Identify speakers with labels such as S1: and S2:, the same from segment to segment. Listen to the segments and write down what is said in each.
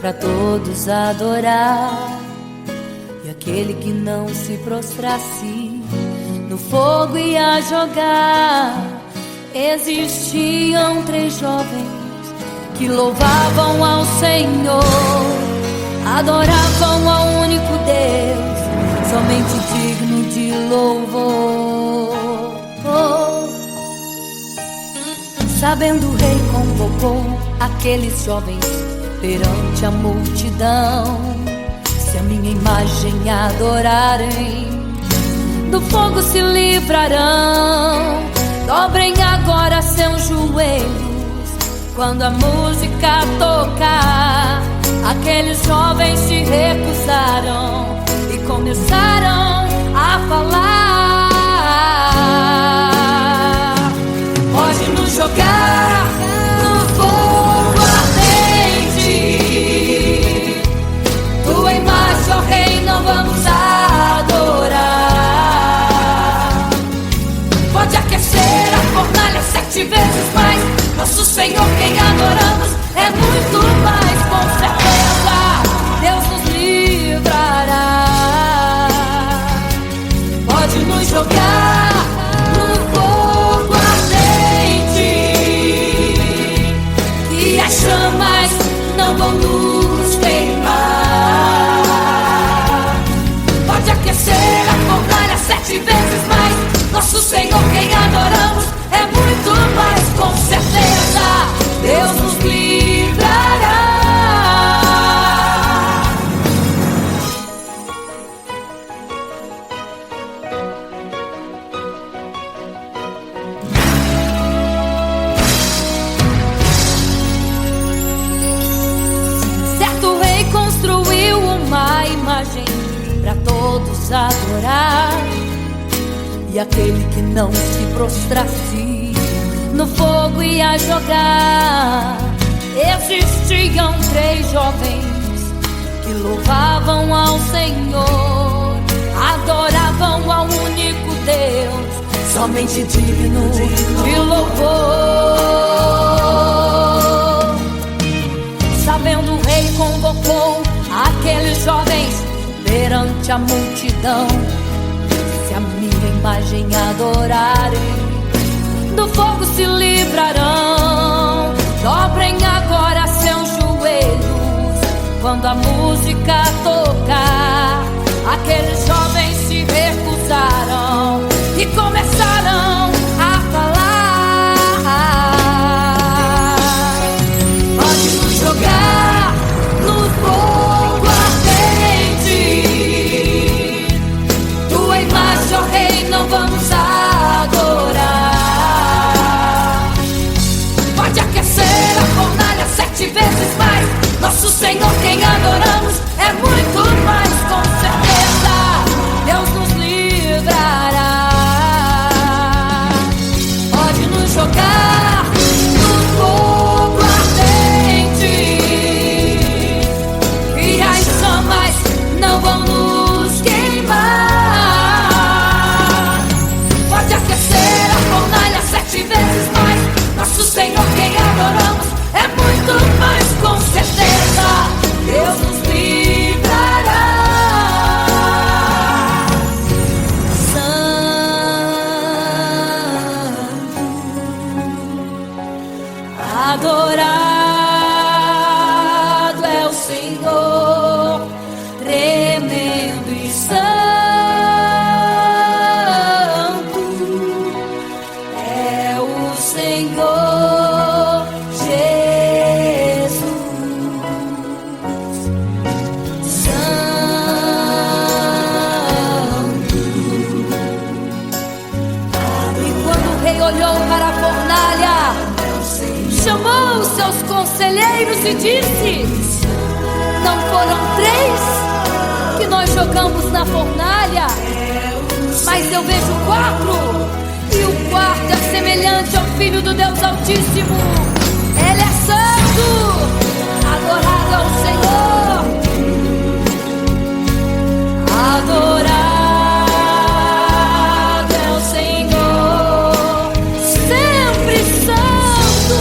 S1: pra todos adorar. E aquele que não se prostrasse no fogo ia jogar. Existiam 3 jovens que louvavam ao Senhor, adoravam ao único Deus, somente digno de louvor. Sabendo o rei convocou aqueles jovens perante a multidão. Se a minha imagem adorarem, do fogo se livrarão. Dobrem agora seus joelhos quando a música tocar. Aqueles jovens se recusaram e começaram a falar: pode nos jogar no fogo ardente, tua imagem, ó Rei, não vamos adorar. Pode aquecer a fornalha 7 vezes mais, nosso Senhor quem adoramos é muito mais, com certeza Deus nos livrará. Pode nos jogar no fogo ardente, e as chamas não vão nos queimar. Pode aquecer a fornalha 7 vezes mais, nosso Senhor quem adoramos é muito mais, com certeza Deus nos livrará. Certo rei construiu uma imagem para todos adorar. E aquele que não se prostrasse no fogo ia jogar. Existiam 3 jovens que louvavam ao Senhor, adoravam ao único Deus, somente digno de louvor. Sabendo o rei convocou aqueles jovens perante a multidão. Se a minha imagem adorarem, do fogo se livrarão. Dobrem agora seus joelhos quando a música tocar. Aqueles jovens se recusaram e começaram a falar: pode nos jogar no fogo ardente, tua imagem, ó Rei, não vamos adorar. Pode aquecer a fornalha 7 vezes mais, nosso Senhor quem adoramos é muito mais, com certeza Deus nos livrará. Pode nos jogar no fogo ardente, e as chamas não vão nos queimar. Pode aquecer a fornalha 7 vezes mais, nosso Senhor quem adoramos é muito mais, com certeza Deus nos livrará. Santo, adorado é o Senhor, tremendo e santo é o Senhor Jesus. Santo. E quando o rei olhou para a fornalha, chamou os seus conselheiros e disse: não foram 3 que nós jogamos na fornalha, mas eu vejo 4, e o 4º é semelhante ao Filho do Deus Altíssimo. Ele é santo, adorado ao Senhor, adorado é o Senhor, sempre santo.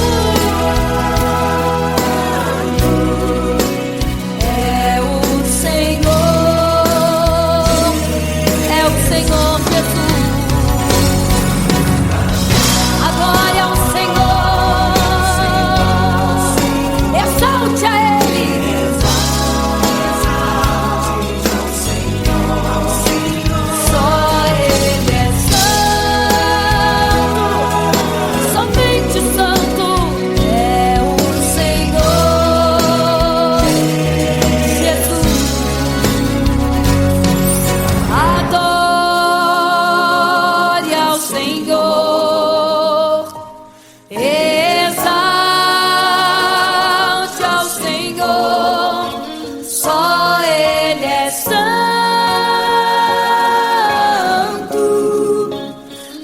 S1: Senhor, só Ele é santo,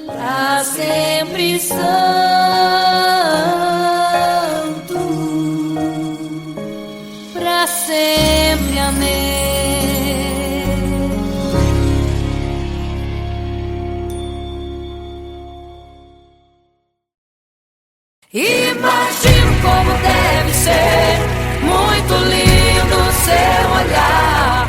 S1: pra sempre santo, pra sempre. Amém. Imagino como deve ser muito lindo seu olhar.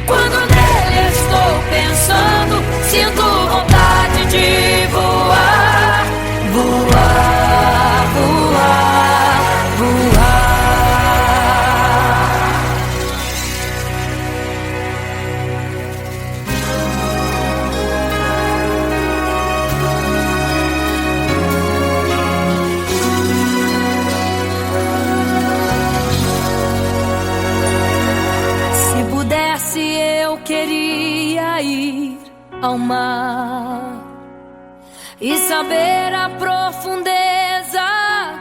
S1: Quando nele estou pensando, sinto vontade de voar, voar, voar, voar. Eu queria ir ao mar e saber a profundeza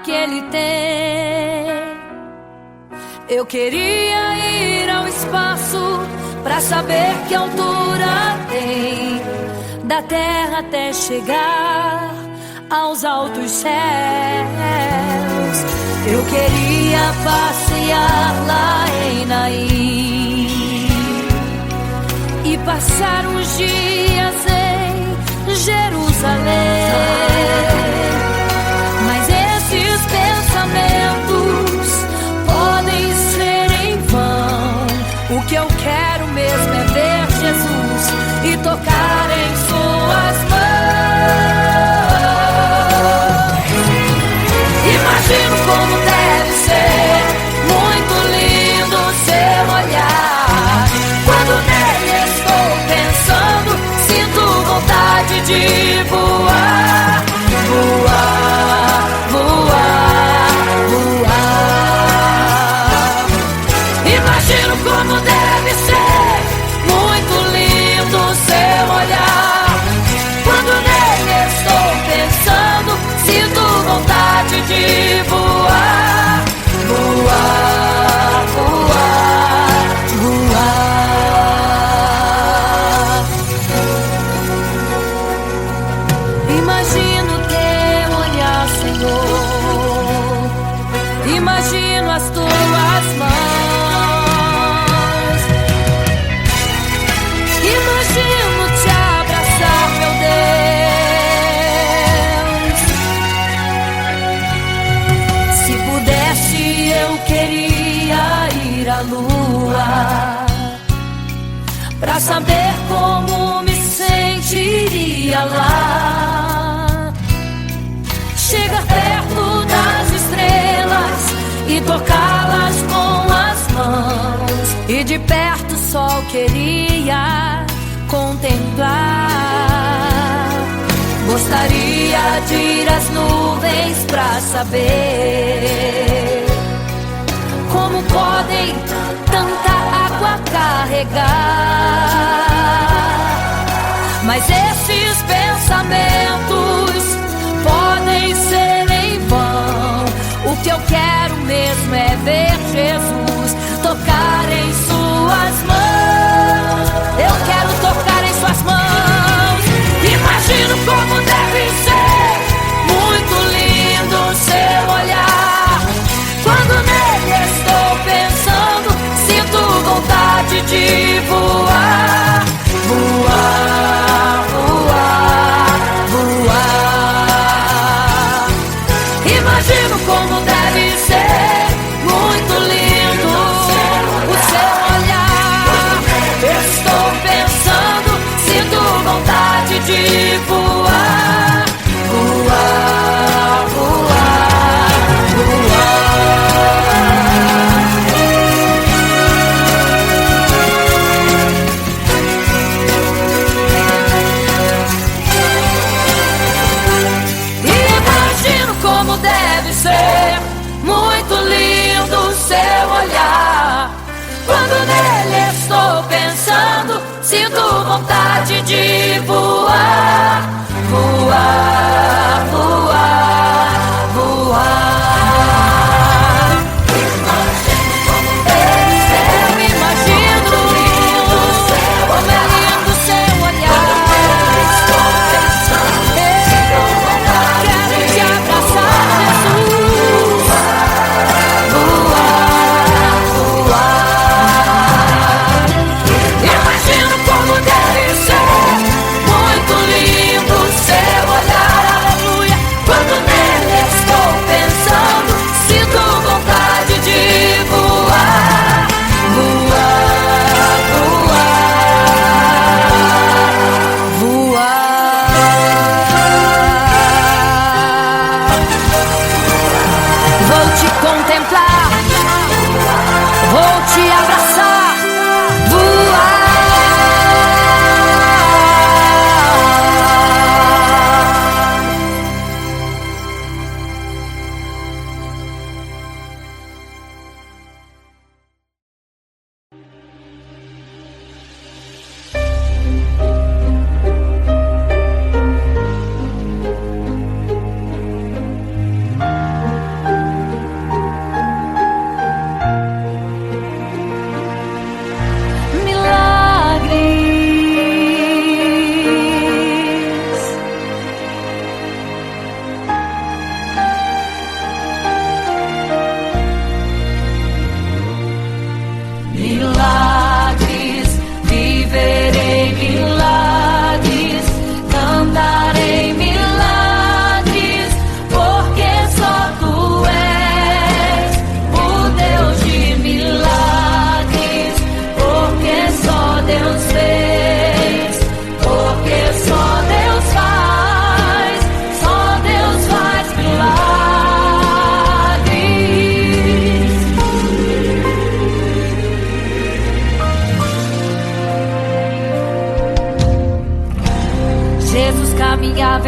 S1: que ele tem. Eu queria ir ao espaço pra saber que altura tem, da terra até chegar aos altos céus. Eu queria passear lá em Naim e passar uns dias em Jerusalém. Mas esses pensamentos podem ser em vão. O que eu quero mesmo é ver Jesus e tocar em suas mãos. Imagino como deve ser muito lindo seu olhar. Quando nele estou pensando, sinto vontade de voar, voar, voar, voar. Imagino como deve ser muito lindo seu olhar. Quando nele estou pensando, sinto vontade de voar, voar, voar, voar. Imagino teu olhar, Senhor. Imagino as tuas mãos. Imagino te abraçar, meu Deus. Se pudesse, eu queria ir à lua pra saber como me sentiria lá. Chegar perto das estrelas e tocá-las com as mãos, e de perto só queria contemplar. Gostaria de ir às nuvens pra saber como podem tanta água carregar. Mas esses pensamentos podem ser em vão. O que eu quero mesmo é ver Jesus tocar em suas mãos. Eu quero tocar em suas mãos. Imagino como deve ser muito lindo seu olhar. Quando nele estou pensando, sinto vontade de voar, voar, voar, voar. Imagino como deve ser muito lindo o seu olhar. Estou pensando, sinto vontade de voar, voar, voar, voar. Imagino como deve ser muito lindo o seu olhar. Quando nele estou pensando, sinto vontade de voar, voar, voar, voar. Imagino como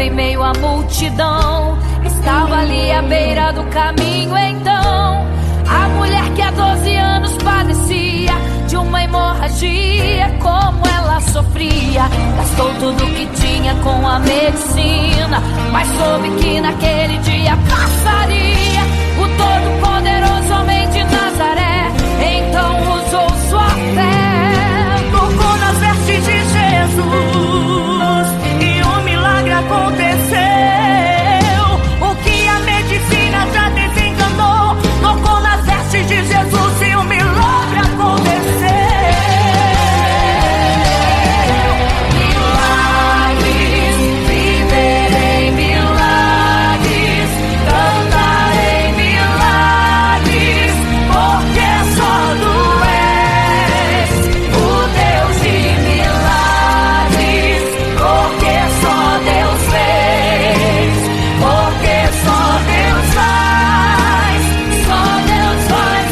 S1: em meio à multidão. Estava ali à beira do caminho então a mulher que há 12 anos padecia de uma hemorragia. Como ela sofria, gastou tudo que tinha com a medicina, mas soube que naquele dia passaria o todo-poderoso homem de Nazaré. Então usou sua fé,
S2: tocou nas vestes de Jesus e um milagre aconteceu. O que a medicina já desenganou, tocou nas vestes de Jesus e um milagre aconteceu. Milagres, viverei milagres, cantarei milagres, porque só tu és o Deus de milagres, porque só Deus fez, porque só Deus faz, só Deus faz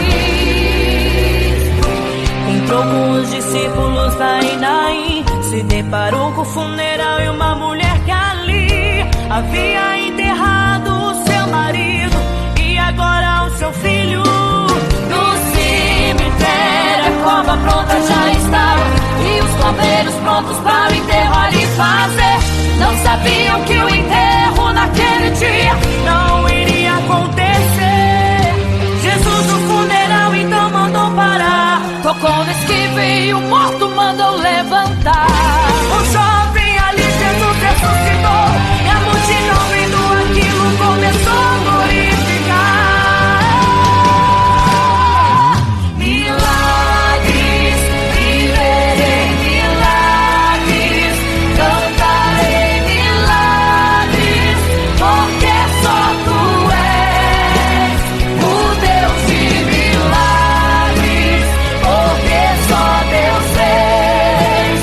S2: milagres. Entrou com os discípulos da Naim, se deparou com o funeral e uma mulher que ali havia enterrado o seu marido e agora o seu filho. No cemitério a cova pronta já estava e os coveiros prontos para o enterro ali fazer. Não sabiam que o enterro naquele dia não iria acontecer. Jesus no funeral então mandou parar,
S1: tocou no esquivo e o morto mandou levantar.
S2: o jovem ali Jesus ressuscitou e a multidão vendo aquilo começou a glorificar. Milagres, viverei milagres, cantarei milagres, porque só tu és o Deus de milagres, porque só Deus fez,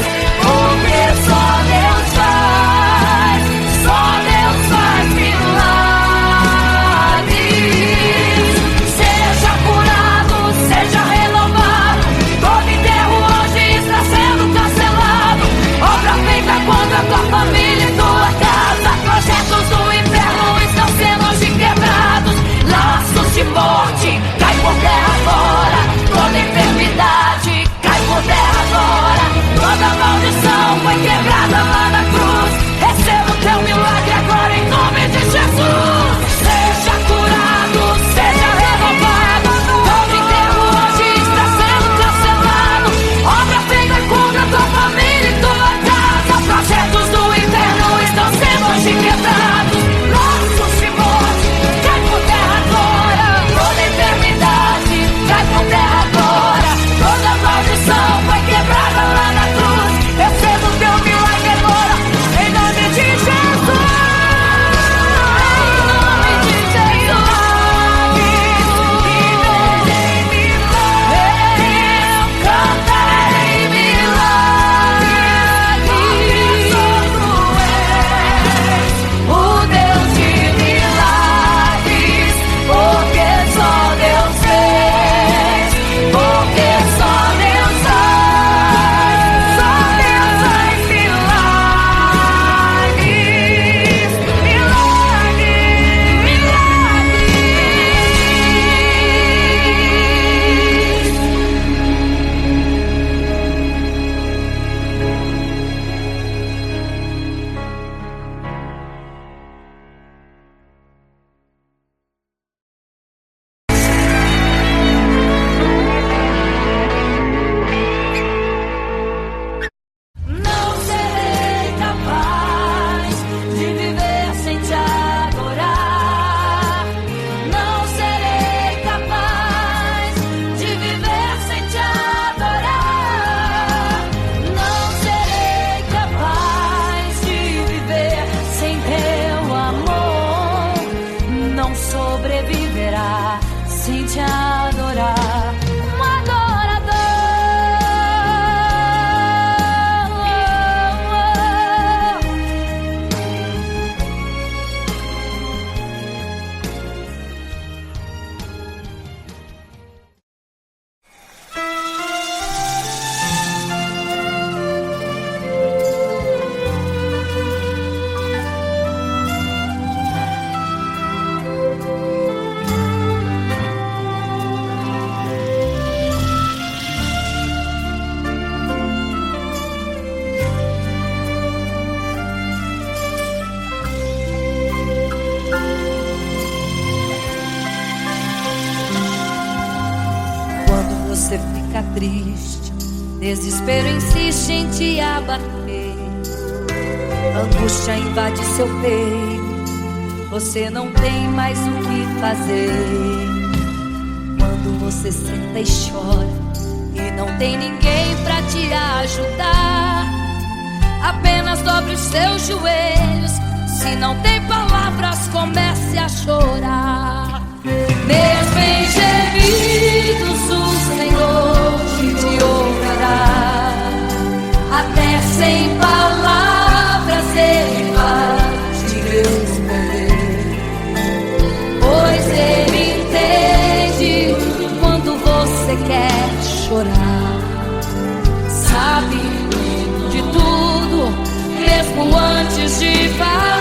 S1: você fica triste, desespero insiste em te abater, angústia invade seu peito, você não tem mais o que fazer. Quando você senta e chora e não tem ninguém pra te ajudar, apenas dobre os seus joelhos. Se não tem palavras, comece a chorar. Mesmo em gemidos, o Senhor te ouvirá. Até sem palavras Ele vai te responder, pois Ele entende quando você quer chorar. Sabe de tudo, mesmo antes de falar.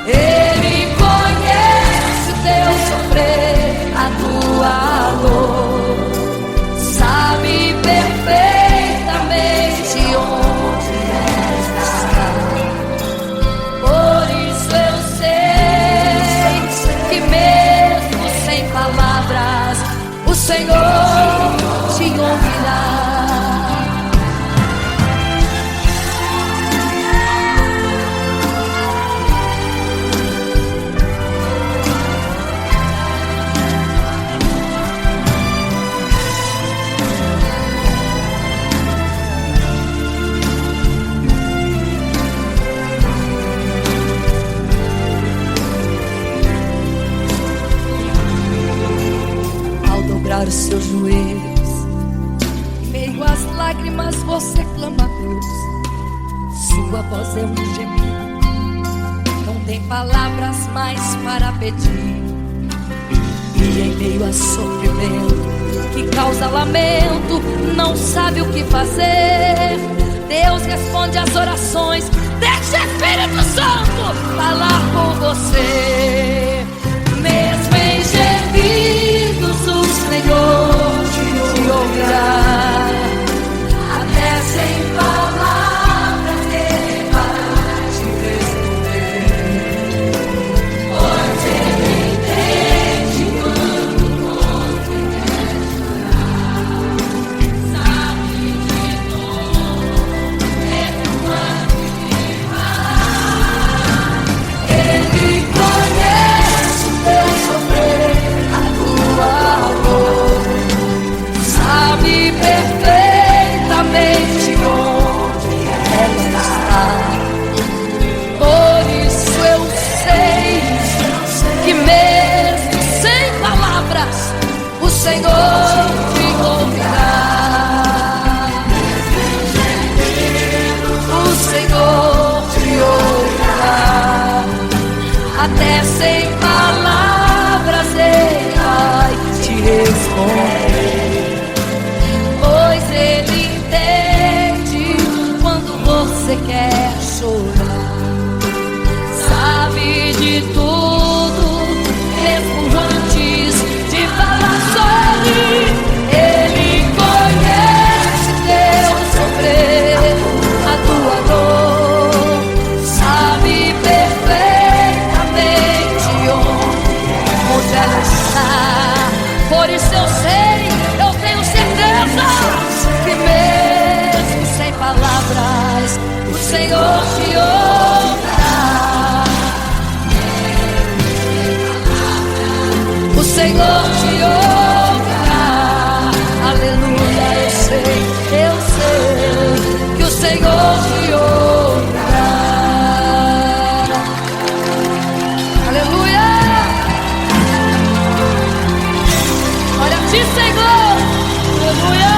S1: Ele conhece o teu sofrer, a tua dor, sabe perfeitamente onde está. Por isso eu sei que mesmo sem palavras o Senhor te ouvirá. Os seus joelhos, em meio às lágrimas você clama a Deus. Sua voz é um gemido, não tem palavras mais para pedir. E em meio a sofrimento que causa lamento, não sabe o que fazer. Deus responde às orações, deixa o Espírito Santo falar com você. Mesmo em gemidos o Senhor te ouvirá. Até sem palavras Ele vai te responder, pois Ele entende quando você quer chorar. Sabe de tudo, mesmo antes de falar. Ele conhece o teu sofrer, a tua dor, sabe perfeitamente onde ela está. Por isso eu sei que mesmo sem palavras o Senhor te ouvirá. O Senhor te ouvirá. Até sem palavras Ele vai te responder, pois Ele entende quando você quer chorar. Sabe de tudo, mesmo antes de falar sobre. Ele conhece teu sofrer, a tua dor, sabe perfeitamente onde ela está. Por isso eu sei, eu tenho certeza que mesmo sem palavras o Senhor te ouvirá. O Senhor te ouvirá. Aleluia, eu sei que o Senhor te ouvirá. Aleluia. Olha a ti, Senhor. Aleluia.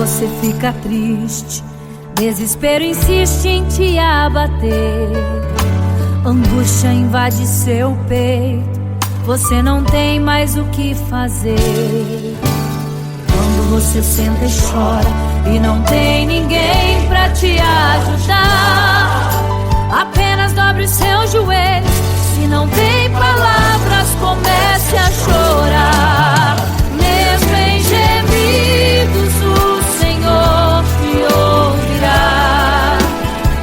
S1: você fica triste, desespero insiste em te abater, angústia invade seu peito, você não tem mais o que fazer. Quando você senta e chora e não tem ninguém pra te ajudar, apenas dobre os seus joelhos. Se não tem palavras, comece a chorar. Mesmo em gemidos, o Senhor te ouvirá.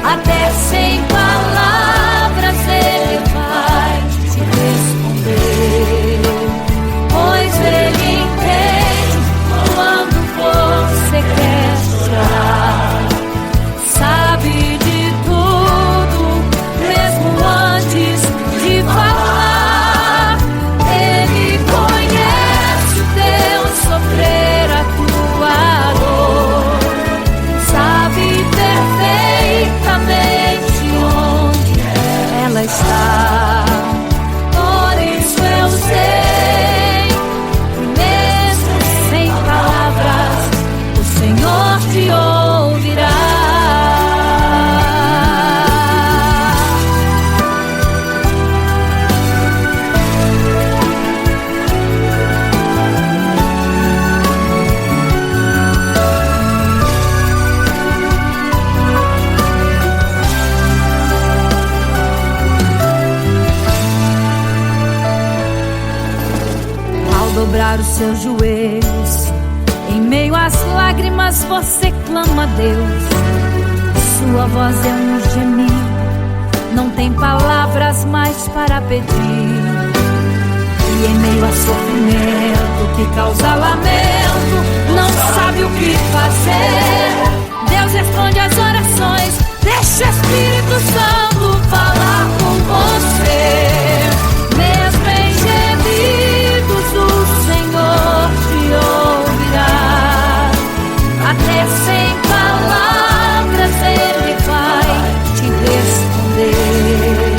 S1: Até sem palavras Ele vai te responder, pois Ele entende quando você quer chorar. Sabe de tudo, mesmo antes de falar. Ele conhece o teu sofrer, a tua dor. Sabe perfeitamente onde ela está. Por isso eu sei que mesmo sem palavras o Senhor te ouvirá. Ao dobrar os seus joelhos, em meio às lágrimas você clama a Deus. Sua voz é um gemido, não tem palavras mais para pedir. E em meio a sofrimento que causa lamento, não sabe o que fazer. Deus responde às orações, deixa o Espírito Santo falar com você. Mesmo em gemidos o Senhor te ouvirá. Até sem palavras Ele vai te responder,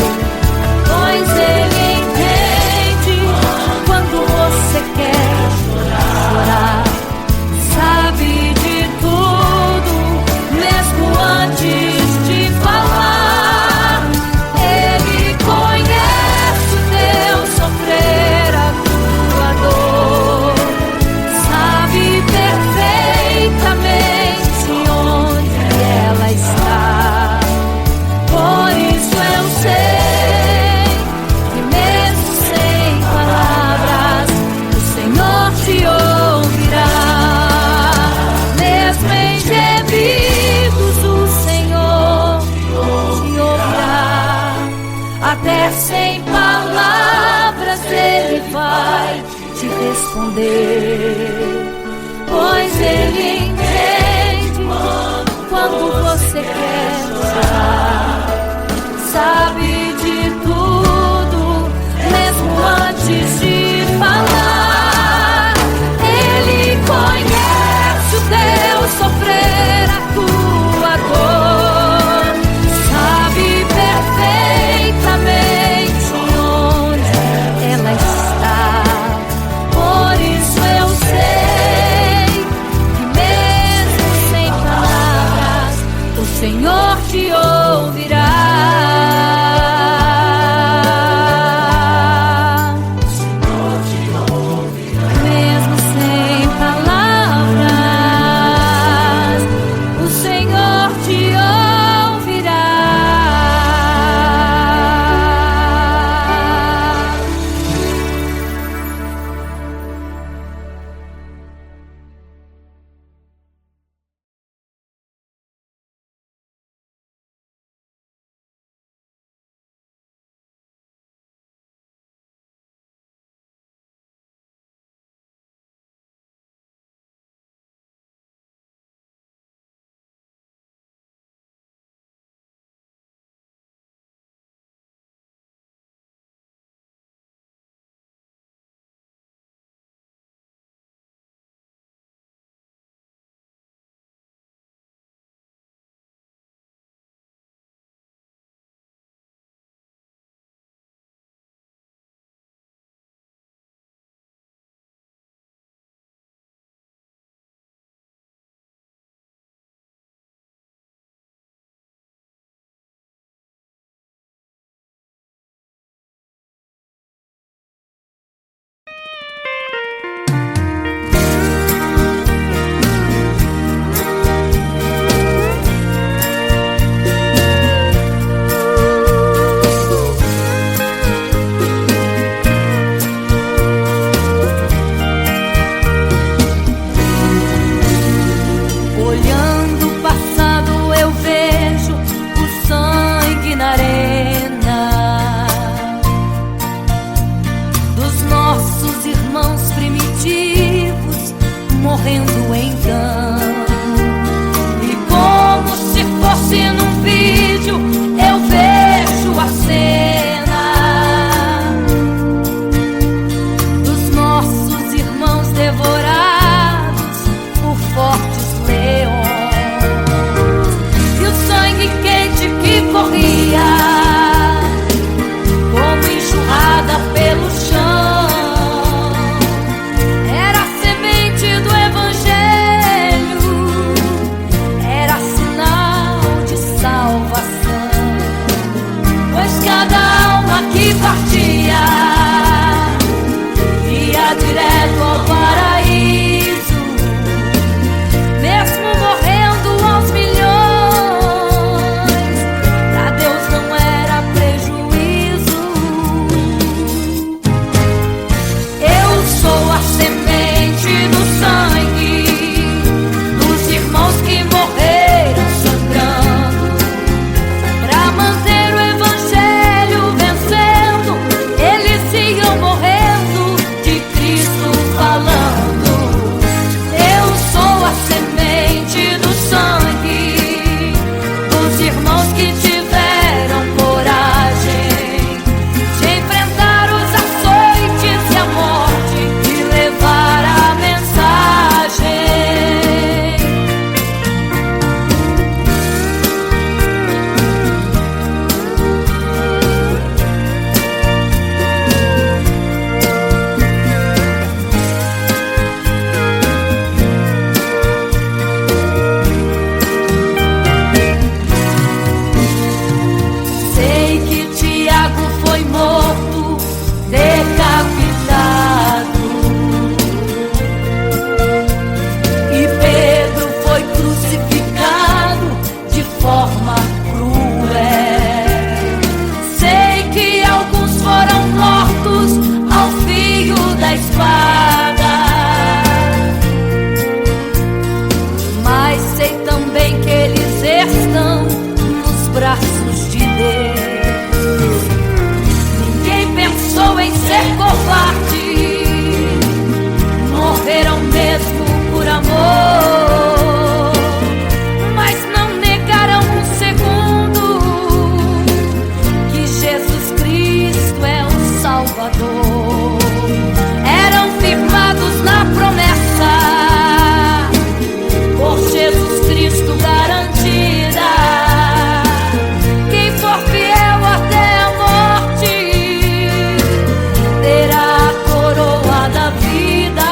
S1: pois Ele entende quando você quer chorar. Sabe de tudo, mesmo antes de falar. Ele conhece o teu sofrer, a tua dor. Sabe perfeitamente onde ela está. Por isso eu sei que mesmo sem palavras o Senhor te ouvirá. Mesmo em gemidos o Senhor te ouvirá. Até sem palavras Ele vai te responder, pois Ele entende quando você quer chorar. Sabe de tudo, mesmo antes de falar. Ele conhece o teu sofrer, a tua dor. Sabe perfeitamente onde ela está. Por isso eu sei que mesmo sem palavras o Senhor te ouvirá. braços de Deus. Ninguém pensou em ser covarde, morreram mesmo por amor, mas não negaram um segundo que Jesus Cristo é o Salvador. Eram firmados na promessa, por Jesus Cristo garantida. Quem for fiel até a morte terá a coroa da vida.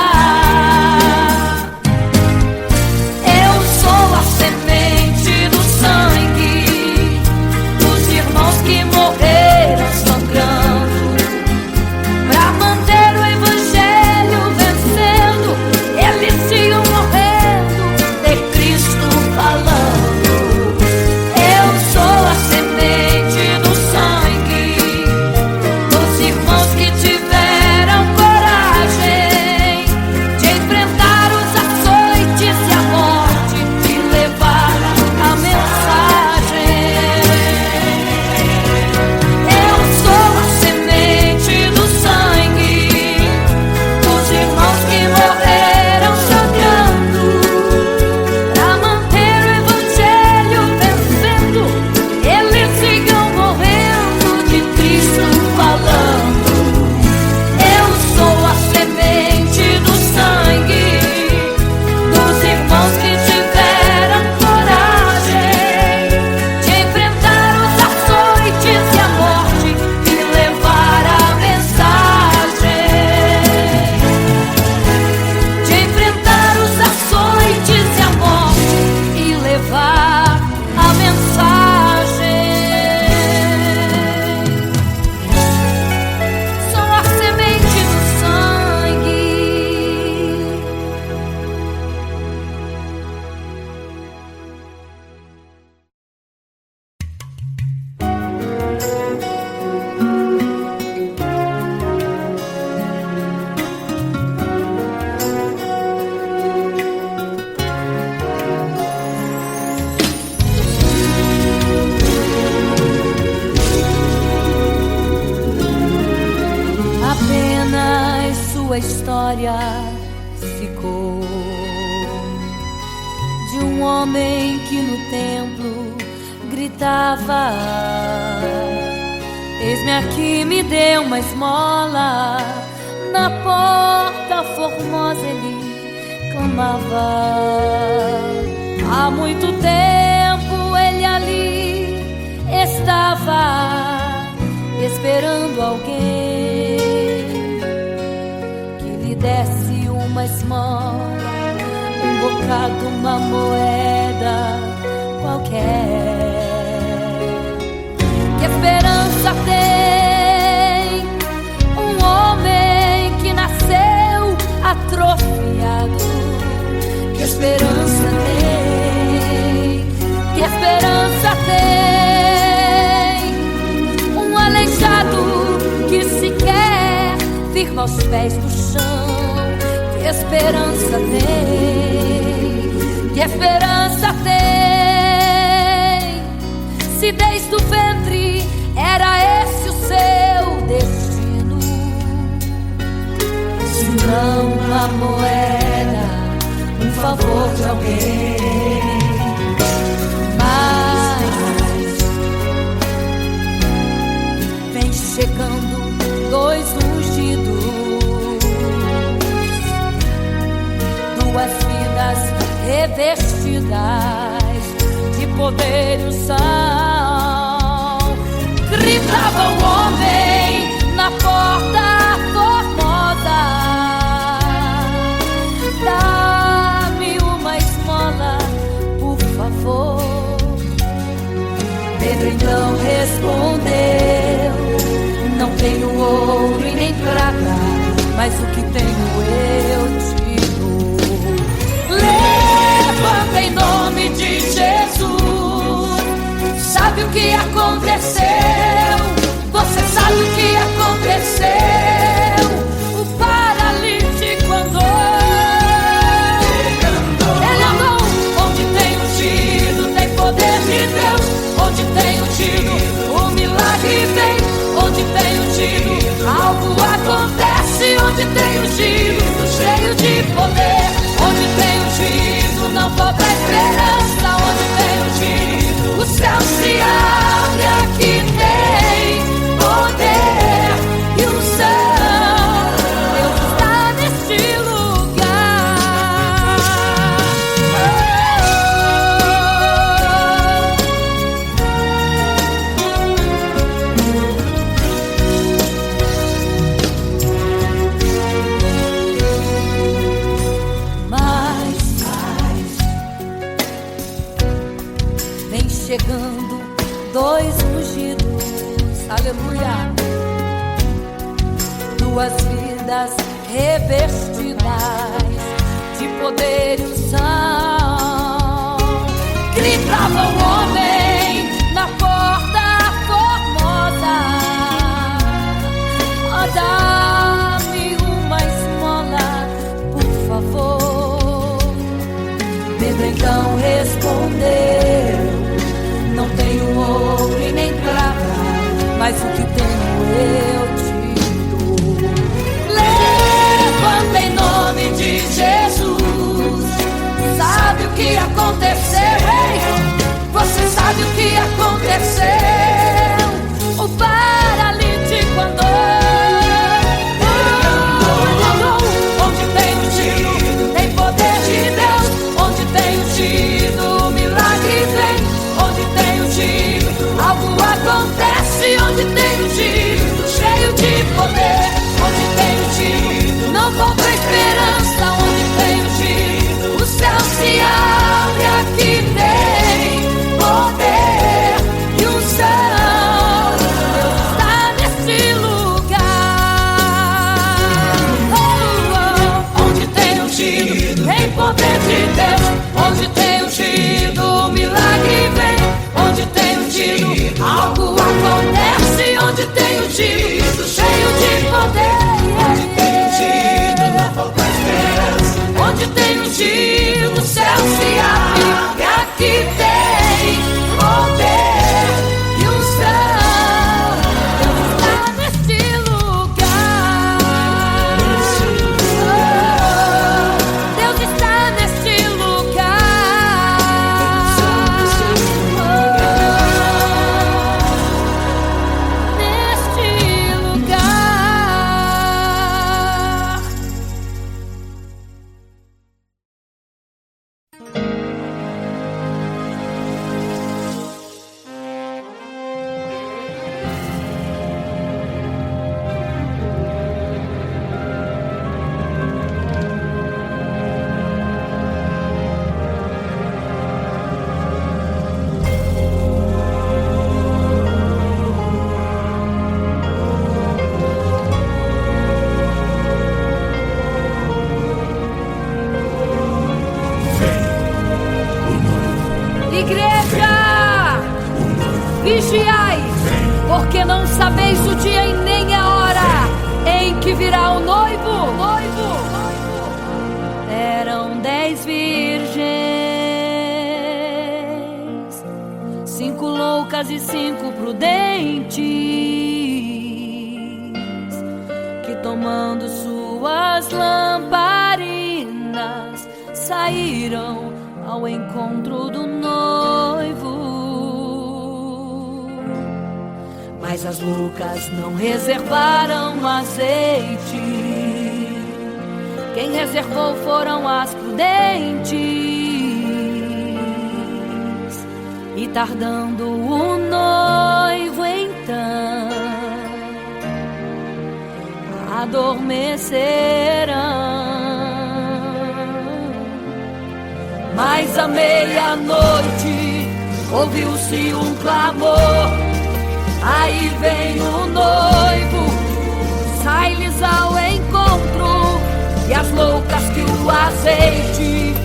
S1: Eu sou a semente do sangue dos irmãos que morreram sangrando pra manter o evangelho vencendo. Eles iam morrendo de Cristo falando. Eu sou a semente do sangue dos irmãos que tiveram coragem de enfrentar os açoites e a morte e levar a mensagem. Eu sou a semente do sangue dos irmãos que morreram sangrando pra manter o evangelho vencendo. Eles sigam morrendo de Cristo falando. Eu sou a semente do sangue dos irmãos que tiveram coragem de enfrentar os açoites e a morte e levar a mensagem. De enfrentar os açoites e a morte e levar a mensagem. Sou a semente do sangue. Apenas sua história ficou de um homem que no templo gritava: eis-me aqui, me dê uma esmola. Na porta formosa ele clamava. Há muito tempo ele ali estava esperando alguém que lhe desse uma esmola, um bocado, uma moeda qualquer. Que esperança tem um homem que nasceu atrofiado? Que esperança tem? Que esperança tem um aleijado que sequer firma os pés no chão? Que esperança tem? Que esperança tem? Se desde o ventre era esse o seu destino, se não uma moeda, um favor de alguém. Mas vem chegando dois ungidos, duas vidas revestidas de poder e unção. Gritava o homem na porta formosa: dá-me uma esmola, por favor. Pedro então respondeu: não tenho ouro e nem prata, mas o que tenho eu te dou. Levanta em nome de Jesus. Sabe o que aconteceu? Você sabe o que aconteceu? O paralítico andou. Ele andou onde tem ungido, tem poder de Deus. Onde tem ungido falta esperança onde tem o tiro. O céu se abre, aqui tem poder e unção. Deus está neste lugar. Vem chegando dois ungidos, aleluia, duas vidas revestidas de poder e unção. Gritava o homem na porta formosa: ó, dá-me uma esmola, por favor. Pedro então respondeu: não tenho ouro e nem prata, mas o que tenho eu te dou. Levanta em nome de Jesus. Sabe o que aconteceu, hein? Você sabe o que aconteceu? O paralítico andou. Onde tem ungido, tem poder de Deus. Onde tem ungido, milagre vem. Onde tem ungido, algo acontece. Onde tem ungido, cheio de poder. Onde tem ungido, não falta esperança. Onde tem ungido, o céu se abre, aqui tem poder e unção. Deus está neste lugar. Onde tem ungido, tem poder de Deus. Onde tem ungido, milagre vem. Onde tem ungido, algo acontece. Onde tem ungido, cheio de poder. Onde tem ungido, não falta esperança. Onde tem ungido, o céu se abre, e aqui tem poder e unção. Deus está neste lugar. Deus está neste lugar. Neste lugar. Igreja, vigiai, porque não sabeis o dia e nem a hora em que virá o noivo. Eram 10 virgens, 5 loucas e 5 prudentes, que tomando suas lamparinas saíram ao encontro do noivo. Mas as loucas não reservaram azeite. Quem reservou foram as prudentes. E tardando o noivo então, adormecerão. Mas à meia-noite ouviu-se um clamor: aí vem o noivo, sai-lhes ao encontro. E as loucas que o azeite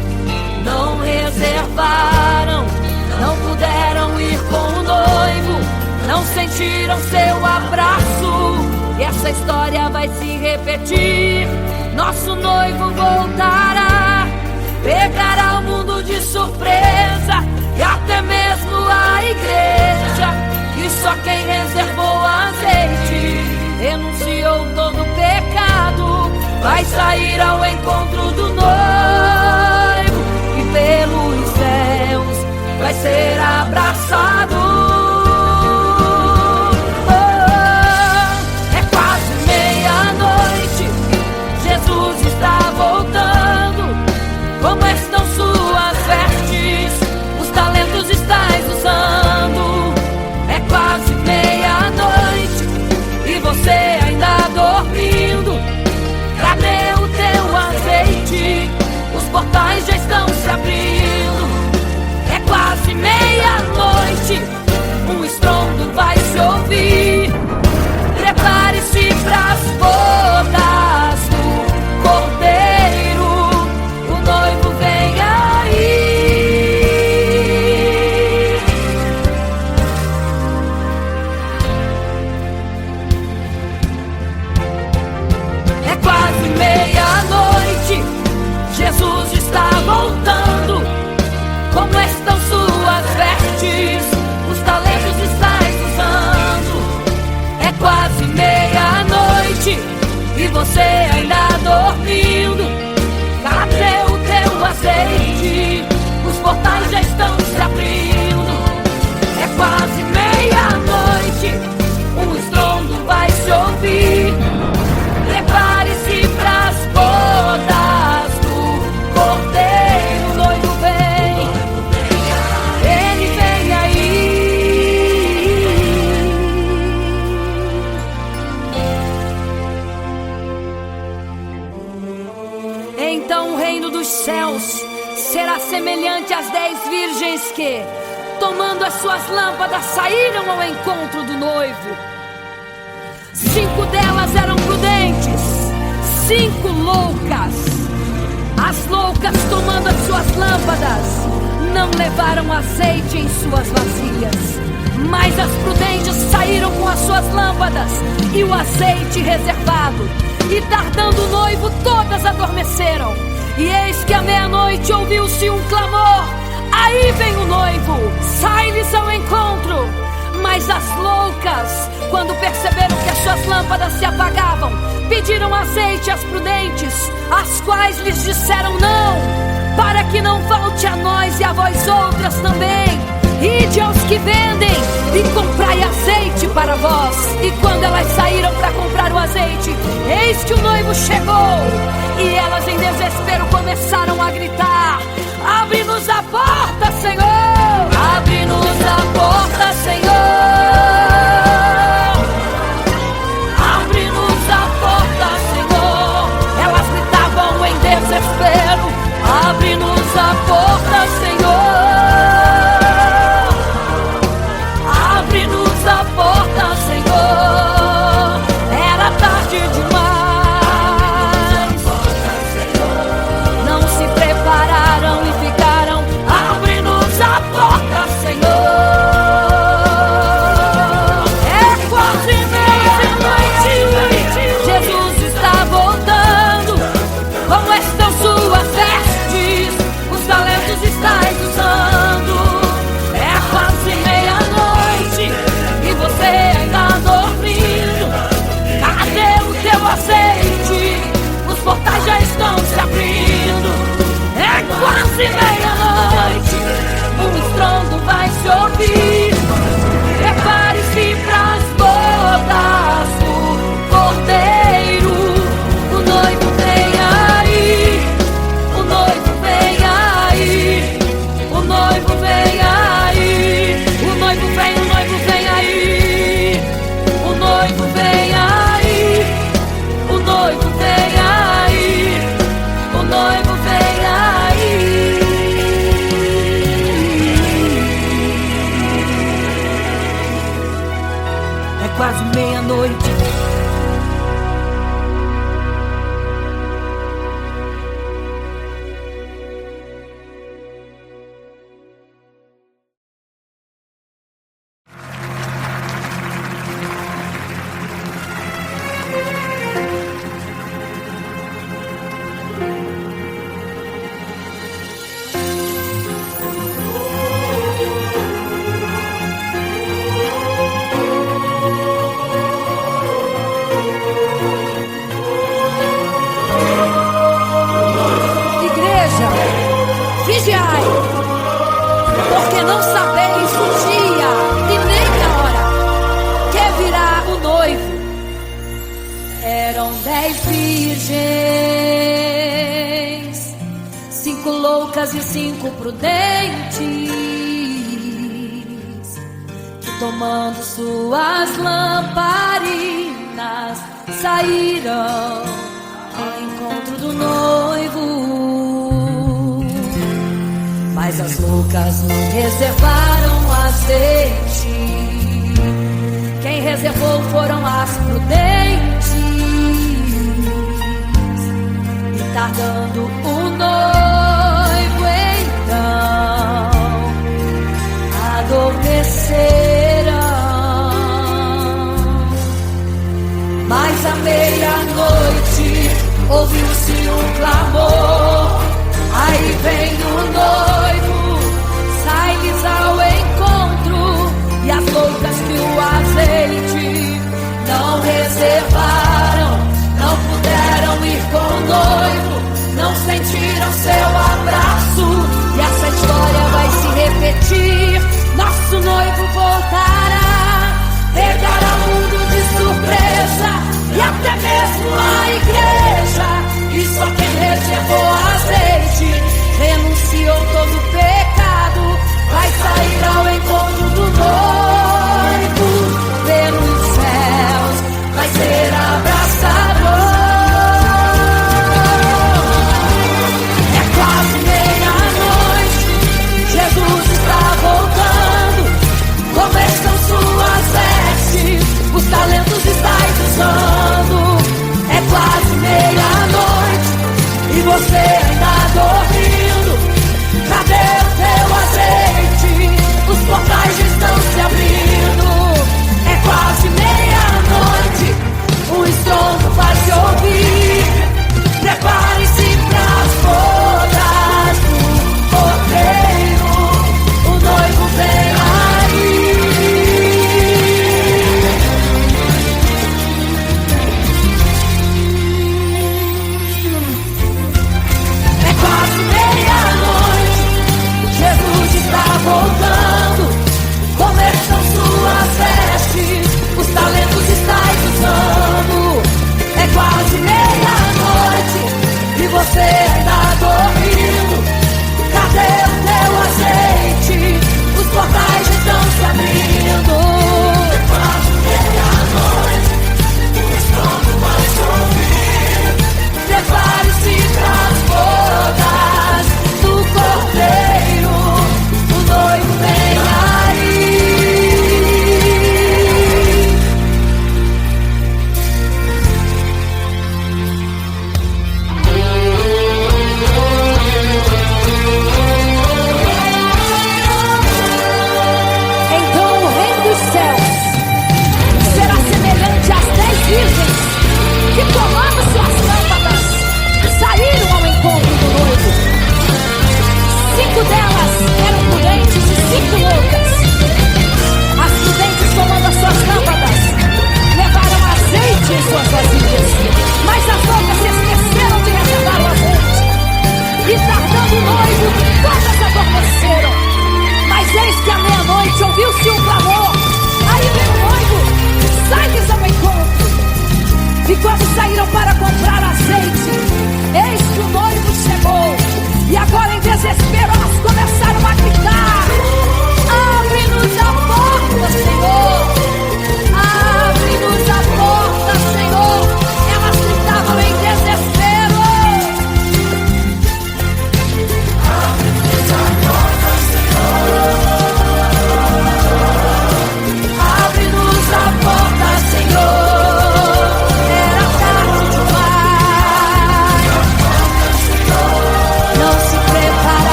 S1: não reservaram, não puderam ir com o noivo, não sentiram seu abraço. E essa história vai se repetir. Nosso noivo voltará, pegará o mundo de surpresa, e até mesmo a igreja. E só quem reservou azeite, renunciou todo pecado, vai sair ao encontro do noivo. E pelo ser abraçado. É quase meia-noite, Jesus está voltando. Como estão suas vestes? Os talentos estais usando. É quase meia-noite e você ainda dormindo. Cadê o teu azeite? Os portais já estão se abrindo. É quase meia-noite, um estrondo vai se ouvir. Prepare-se pras bodas do Cordeiro, o noivo vem aí. É quase meia-noite, Jesus está voltando. Como estão suas vestes? Os talentos estais usando. É quase meia-noite e você ainda dormindo. Cadê o teu azeite? Os portais já estão se abrindo. É quase meia-noite, um estrondo vai se ouvir. Prepare-se pras bodas do Cordeiro, o noivo vem. Ele vem aí. Então o reino dos céus será semelhante às 10 virgens que, tomando as suas lâmpadas, saíram ao encontro do noivo. 5 delas eram prudentes, 5 loucas. As loucas, tomando as suas lâmpadas, não levaram azeite em suas vasilhas. Mas as prudentes saíram com as suas lâmpadas e o azeite reservado. E tardando o noivo, todas adormeceram. E eis que à meia-noite ouviu-se um clamor: aí vem o noivo, sai-lhes ao encontro. Mas as loucas, quando perceberam que as suas lâmpadas se apagavam, pediram azeite às prudentes, as quais lhes disseram: não, para que não falte a nós e a vós outras também. Ide aos que vendem e comprai azeite para vós. E quando elas saíram para comprar o azeite, eis que o noivo chegou. E elas em desespero começaram a gritar: abre-nos a porta, Senhor! Abre-nos a porta, Senhor! Abre-nos a porta, Senhor! Elas gritavam em desespero: abre-nos a porta, Senhor! Abre-nos a porta, Senhor! Era tarde demais. Não se prepararam e ficaram: abre-nos a porta, Senhor! É quase meia-noite, Jesus está voltando. Como estão suas vestes? Os talentos estais usando. É quase meia-noite e você ainda dormindo. Cadê o teu azeite? Os portais já estão se abrindo. É quase meia-noite, um estrondo vai se ouvir. Prepare-se pras bodas do Cordeiro, o noivo vem aí. O noivo vem aí. O noivo vem aí. O noivo vem, o noivo vem aí. O noivo vem aí. O noivo vem aí. O noivo vem aí. porque não sabeis o dia e nem a hora que virá o noivo. Eram 10 virgens, 5 loucas e 5 prudentes, que tomando suas lamparinas saíram ao encontro do noivo. Mas as loucas não reservaram azeite, quem reservou foram as prudentes. E tardando o noivo então adormeceram. Mas à meia-noite ouviu-se um clamor: aí vem o noivo, sai-lhes ao encontro. E as loucas que o azeite não reservaram, não puderam ir com o noivo, não sentiram seu abraço. E essa história vai se repetir. Nosso noivo voltará, pegará o mundo de surpresa, e até mesmo a igreja. E só quem reservou azeite renunciou todo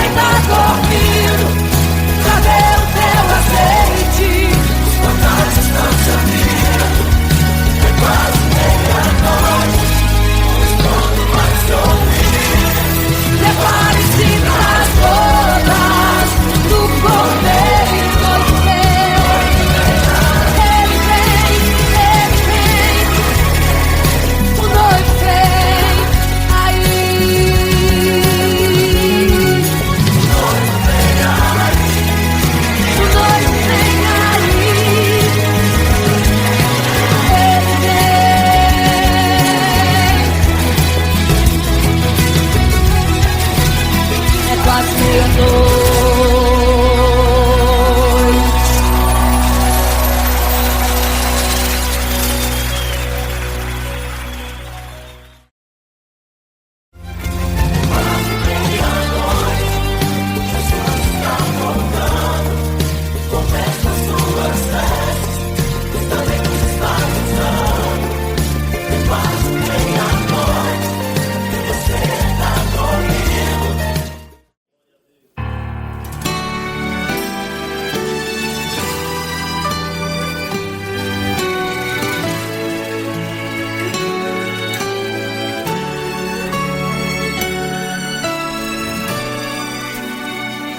S1: quem tá dormindo, cadê o teu azeite? Os portais estão se abrindo, é quase meia-noite, o estrondo vai se ouvir. Prepare-se pras bodas do Cordeiro noivo. Ele vem, o noivo vem aí. O noivo vem aí. O noivo vem aí. Ele vem. É quase meia-noite.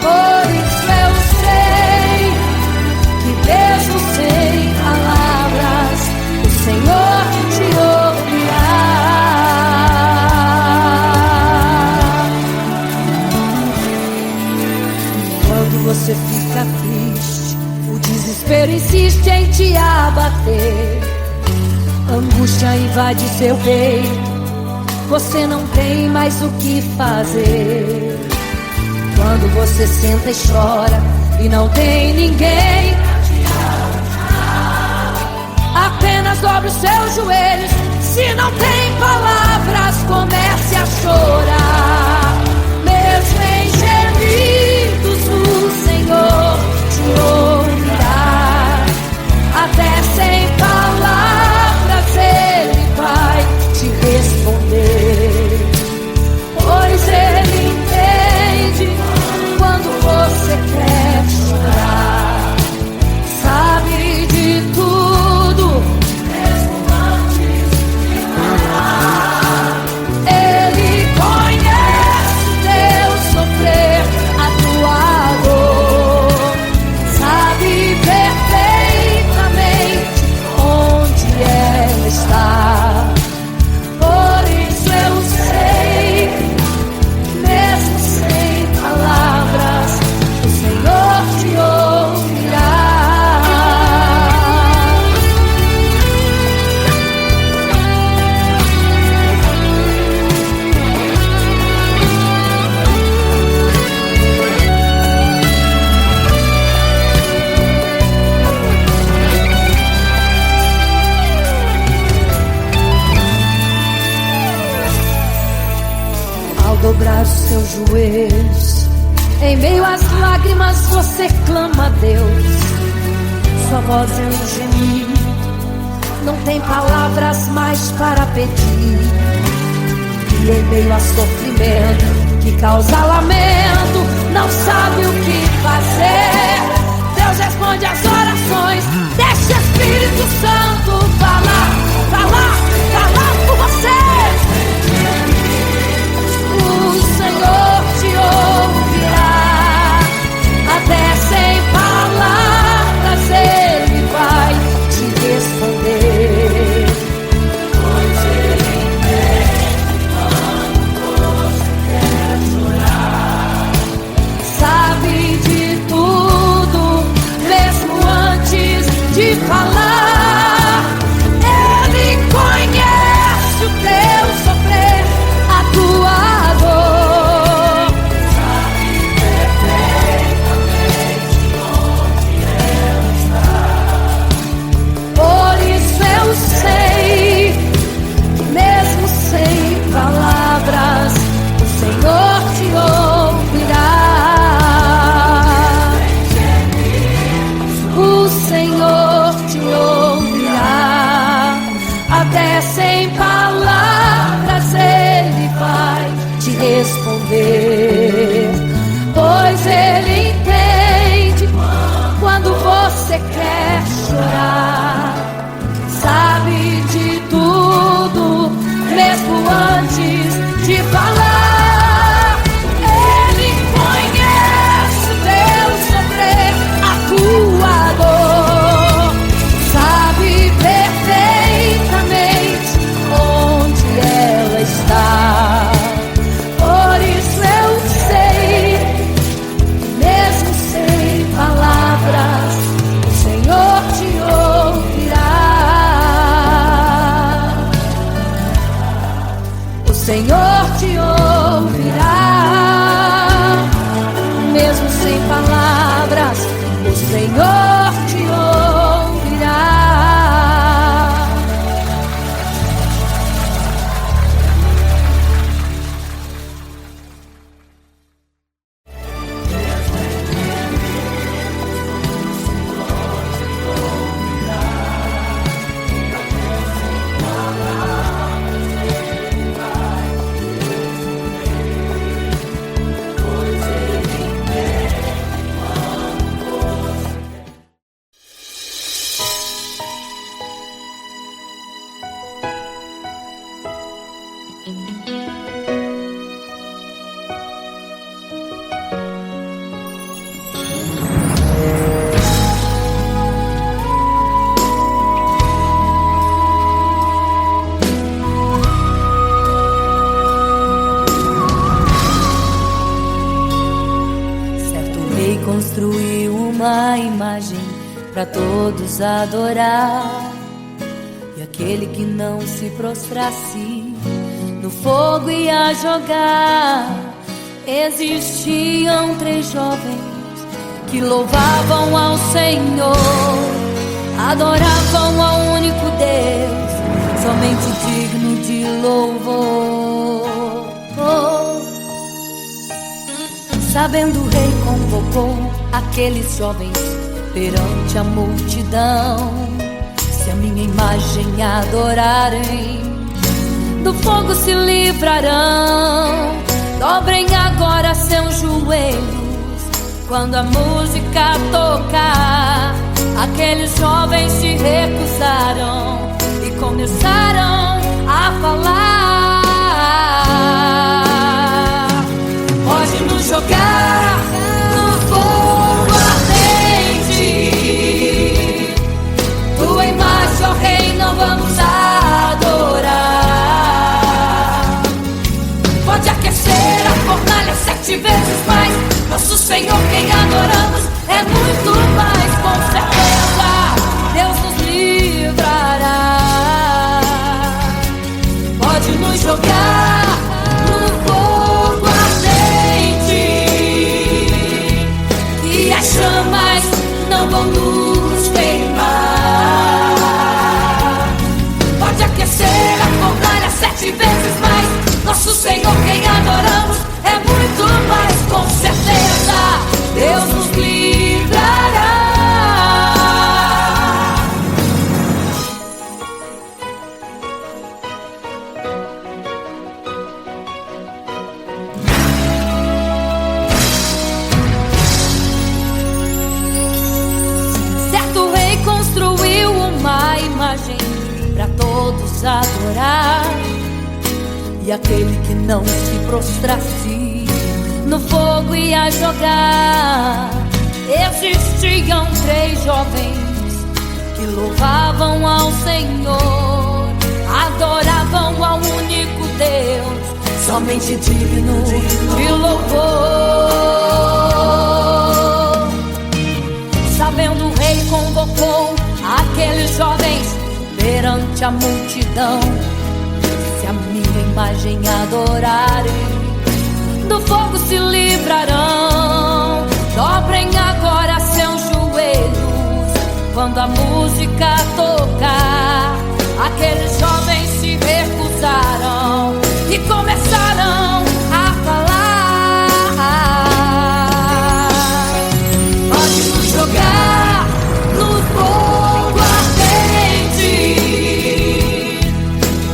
S1: Por isso eu sei que mesmo sem palavras o Senhor te ouvirá. Quando você fica triste, o desespero insiste em te abater, a angústia invade seu peito, você não tem mais o que fazer. Quando você senta e chora e não tem ninguém, apenas dobre os seus joelhos. Se não tem palavras, comece a chorar. Mesmo em gemidos, o Senhor te ouvirá. Até sem palavras Ele vai te responder, pois Ele entende quando você quer chorar. Sabe de tudo, mesmo antes de falar. Ele conhece teu sofrer, a tua dor. Sabe perfeitamente onde ela está. Por isso eu sei, mesmo sem palavras, o Senhor te ouvirá. Ao dobrar os seus joelhos, em meio às lágrimas você clama a Deus. Sua voz é um gemido, não tem palavras mais para pedir. E em meio a sofrimento que causa lamento, não sabe o que fazer. Deus responde às orações, deixa o Espírito Santo falar, falar, falar por você. O Senhor te ouvirá. Até sem palavras Ele vai te responder, pois Ele entende quando você quer chorar. Deus, Ele entende quando você quer chorar. Sabe de tudo, mesmo antes de falar. Ele conhece teu sofrer, a tua dor. Sabe perfeitamente onde ela está. Por isso eu sei, mesmo sem palavras, o Senhor te ouvirá. O Senhor te ouvirá, mesmo sem palavras, o Senhor te ouvirá. Construiu uma imagem para todos adorar, e aquele que não se prostrasse no fogo ia jogar. Existiam 3 jovens que louvavam ao Senhor, adoravam ao único Deus, somente digno de louvor. Sabendo, o rei convocou aqueles jovens perante a multidão. Se a minha imagem adorarem, do fogo se livrarão. Dobrem agora seus joelhos quando a música tocar. Aqueles jovens se recusaram e começaram a falar. Pode nos jogar no fogo ardente, tua imagem, ó Rei, não vamos adorar. Pode aquecer a fornalha 7 vezes mais, nosso Senhor quem adoramos é muito mais. Com certeza Deus nos livrará. Pode nos jogar no fogo ardente, e as chamas não vão nos queimar. Pode aquecer a fornalha 7 vezes mais, nosso Senhor quem adoramos é muito mais. Com certeza Deus nos livrará. Certo rei construiu uma imagem para todos adorar, e aquele que não se prostrasse no fogo ia jogar. Existiam 3 jovens que louvavam ao Senhor, adoravam ao único Deus, somente digno de louvor. Sabendo, o rei convocou aqueles jovens perante a multidão. Se a minha imagem adorarem, do fogo se livrarão. Dobrem agora seus joelhos quando a música tocar. Aqueles jovens se recusaram e começaram a falar. Pode nos jogar no fogo ardente,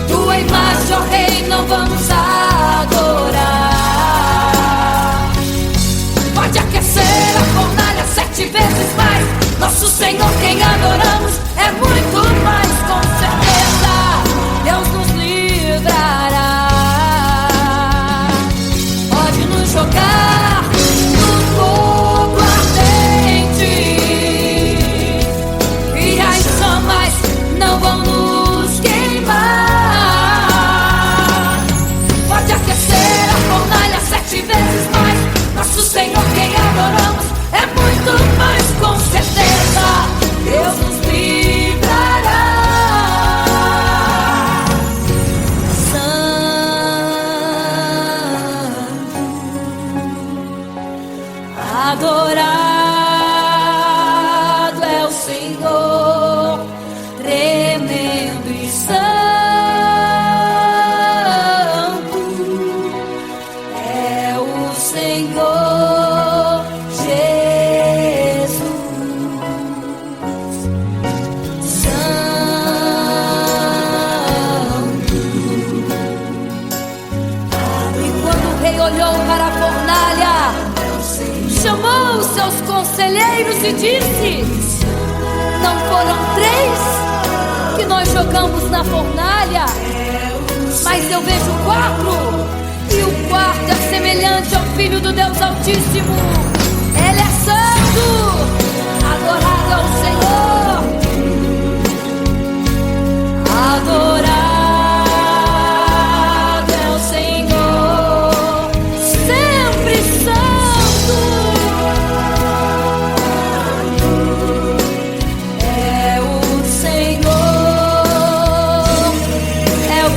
S1: tua imagem, ó Rei, não vamos adorar. 7 vezes mais. Nosso Senhor, quem adoramos, é muito mais, com certeza. Deus nos livrará. Pode nos jogar no fogo ardente e as chamas não vão nos queimar. Pode aquecer a fornalha 7 vezes mais. Nosso Senhor, quem adoramos, é muito mais, com certeza. Deus nos livrará. Adorado é o Senhor, tremendo e santo é o Senhor Jesus. Santo. E quando o rei olhou para a fornalha, chamou os seus conselheiros e disse: não foram 3 que nós jogamos na fornalha, mas eu vejo 4, e o quarto é semelhante ao Filho do Deus Altíssimo. Ele é santo, adorado ao Senhor, adorado é o Senhor, sempre santo. É o Senhor Jesus.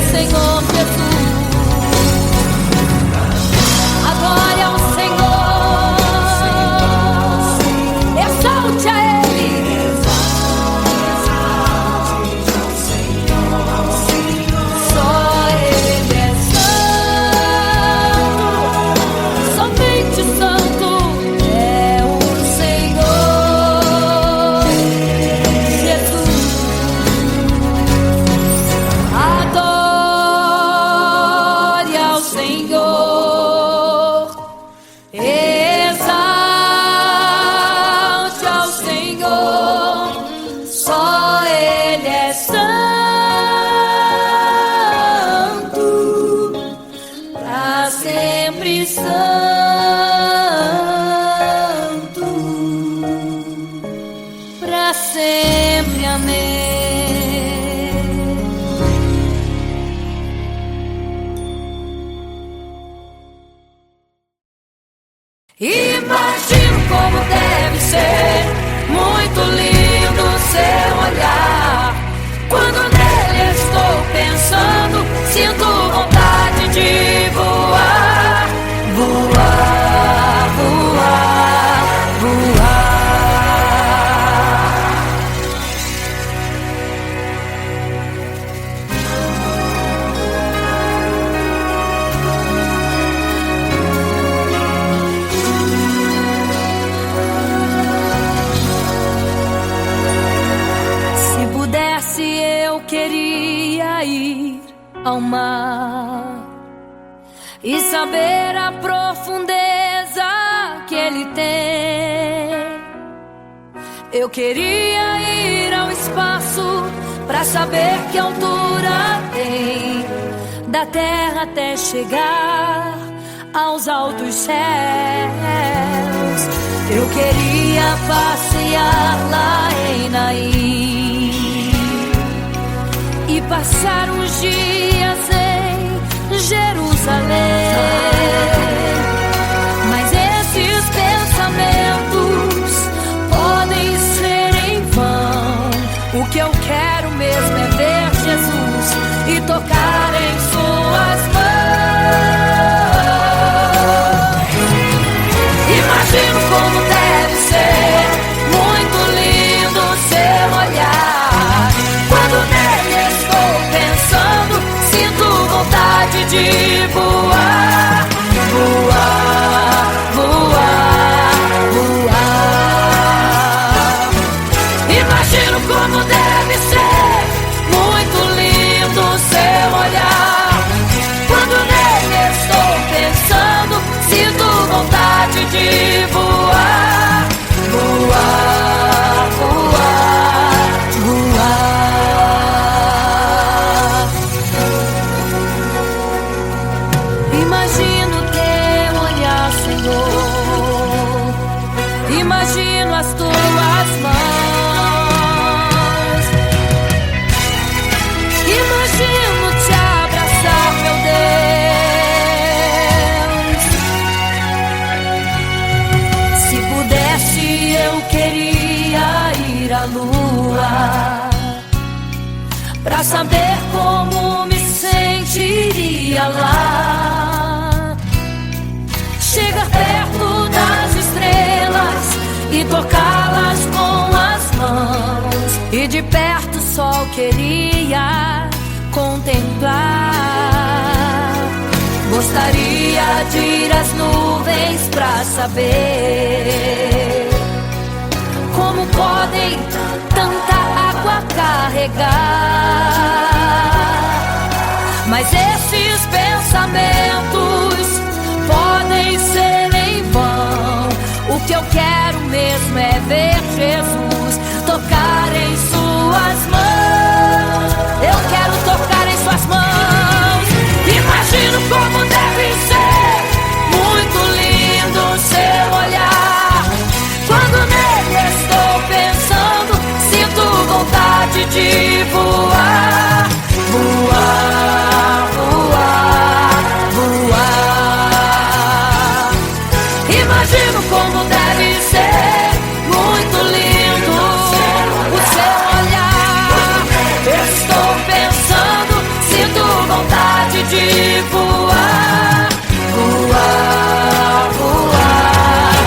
S1: Adore ao Senhor, exalte a Ele. Só Ele é santo, somente santo é o Senhor Jesus. Adore ao Senhor, exalte ao Senhor, só Ele é santo, pra sempre santo, pra sempre. Amém. Imagino como deve ser muito lindo seu olhar. Quando nele estou pensando, sinto vontade de voar, voar, voar, voar. Se pudesse, eu queria ir ao mar e saber a profundeza que ele tem. Eu queria ir ao espaço pra saber que altura tem, da terra até chegar aos altos céus. Eu queria passear lá em Naim e passar uns dias em Jerusalém. Mas esses pensamentos podem ser em vão. O que eu quero mesmo é ver Jesus e tocar em suas mãos. Imagino como deve ser muito lindo seu olhar. Quando nele estou pensando, sinto as tuas mãos. Imagino te abraçar, meu Deus. Se pudesse, eu queria ir à lua pra saber como me sentiria lá. Chegar perto das estrelas e tocá-las com as mãos, e de perto só queria contemplar. Gostaria de ir às nuvens pra saber como podem tanta água carregar. Mas esses pensamentos podem ser em vão. O que eu quero mesmo é ver Jesus tocar em suas mãos. Eu quero tocar em suas mãos. Imagino como deve ser muito lindo o seu olhar. Quando nele estou pensando, sinto vontade de voar. Voar, voar, voar. Imagino como deve ser muito lindo o seu olhar. Estou pensando, sinto vontade de voar. Voar, voar,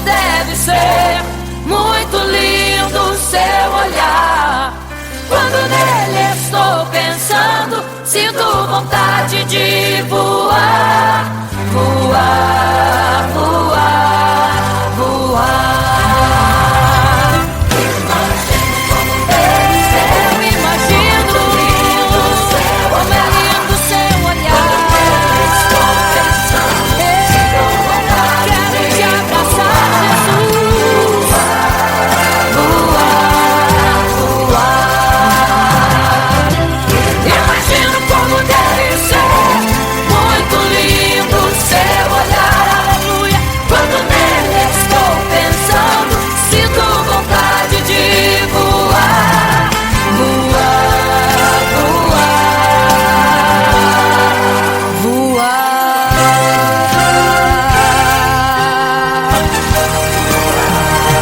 S1: deve ser muito lindo o seu olhar. Quando nele estou pensando, sinto vontade de voar. Voar, voar, voar. Imagino como deve ser. Eu imagino como é lindo o seu olhar. Estou pensando, sinto vontade de te abraçar.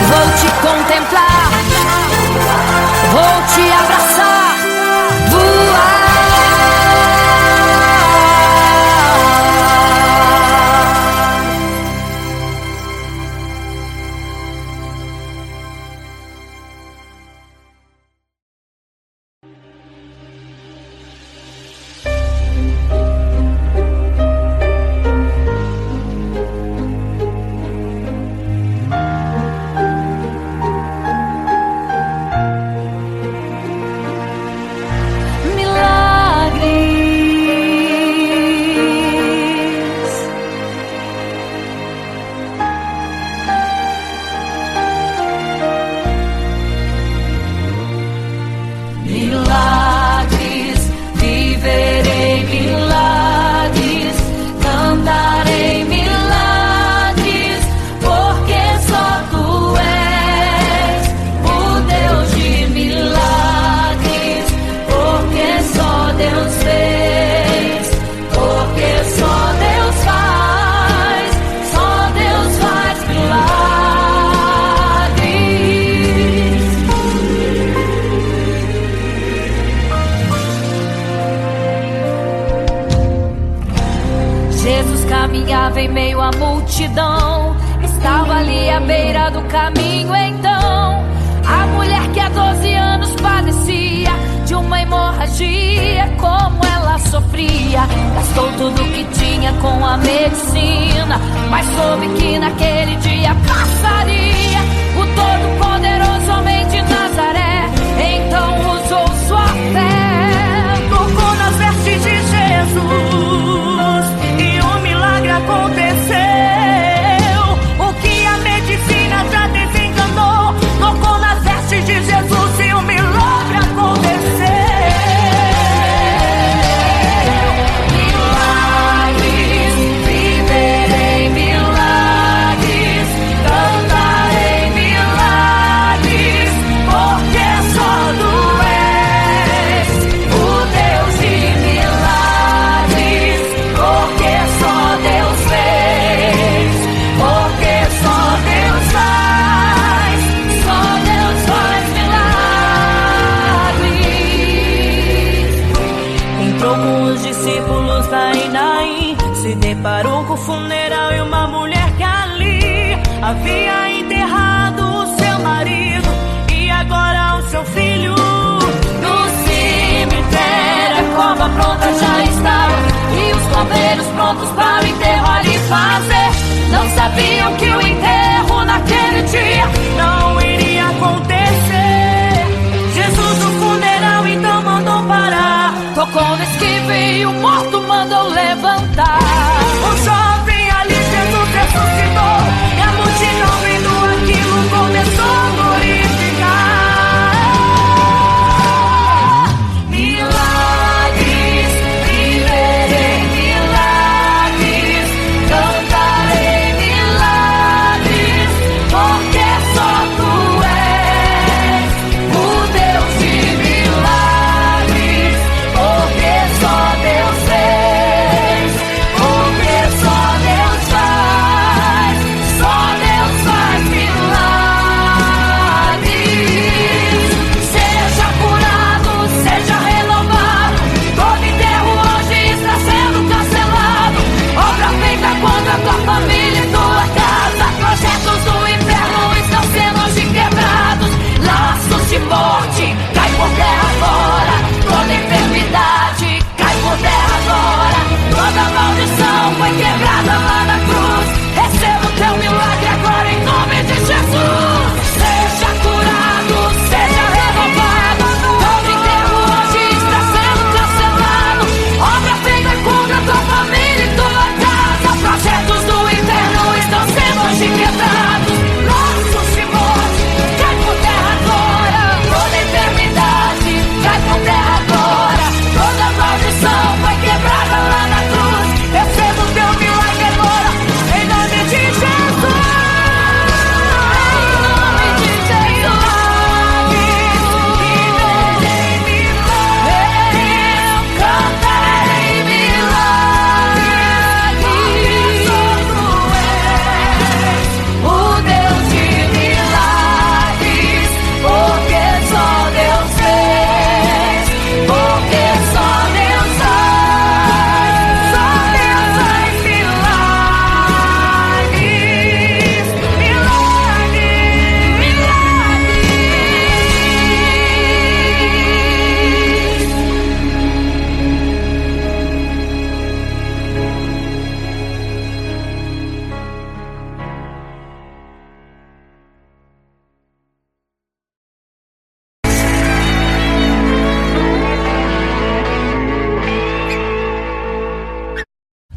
S1: Vou te contemplar, vou te abraçar, voar. Milagres, viverei milagres, cantarei milagres, porque só tu és o Deus de milagres, porque só Deus fez, porque só Deus faz milagres. Jesus caminhava em meio à multidão, estava ali à beira do caminho então. A mulher que há 12 anos padecia de uma hemorragia, como ela sofria. Gastou tudo que tinha com a medicina, mas soube que naquele dia passaria. O Todo-Poderoso homem de Nazaré então usou sua fé, tocou nas vestes de Jesus e um milagre aconteceu. O que a medicina já desencanou, tocou nas vestes
S2: prontos para o enterro ali fazer. Não sabiam que o enterro naquele dia não iria acontecer. Jesus no funeral então mandou parar,
S1: tocou no esquife e o morto mandou levantar.
S2: O jovem ali, Jesus ressuscitou, e a multidão vendo aquilo começou a glorificar. Milagres, viverei milagres, cantarei milagres, porque só Tu és o Deus de milagres, porque só Deus fez, porque só Deus faz, só Deus faz milagres. Seja curado, seja renovado, todo enterro hoje está sendo cancelado. Obra feita contra a tua família e tua casa, projetos do inferno estão sendo hoje quebrados. Laços de morte cai por terra agora, toda enfermidade cai por terra agora, toda maldição foi quebrada lá na cruz. Receba o teu milagre agora em nome de Jesus. Seja curado, seja renovado, todo enterro hoje está sendo cancelado. Obra feita contra a tua família e tua casa, projetos do inferno estão sendo hoje quebrados. Laços de morte cai por terra agora, toda enfermidade cai por terra agora, toda maldição foi quebrada lá na cruz. Receba o teu milagre agora em nome de Jesus.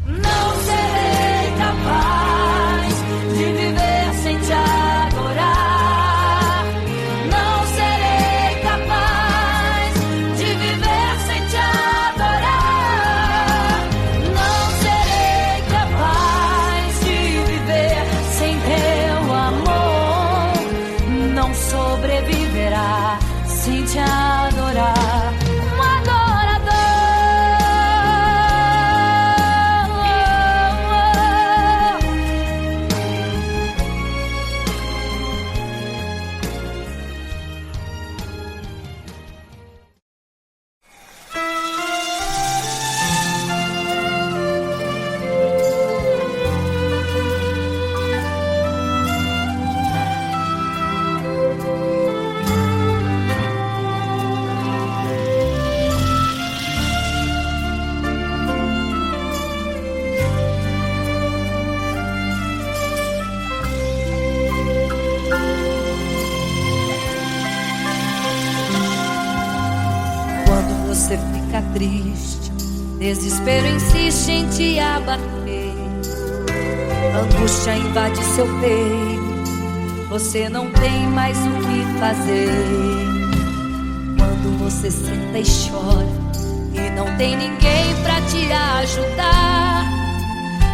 S2: Não serei capaz de viver sem te adorar. Não serei capaz de viver sem te adorar. Não serei capaz de viver sem teu amor. Não sobreviverá sem te adorar. Um adorador. Quando você fica triste, desespero insiste em te abater, angústia invade seu peito, você não tem mais o que fazer. Quando você senta e chora e não tem ninguém pra te ajudar,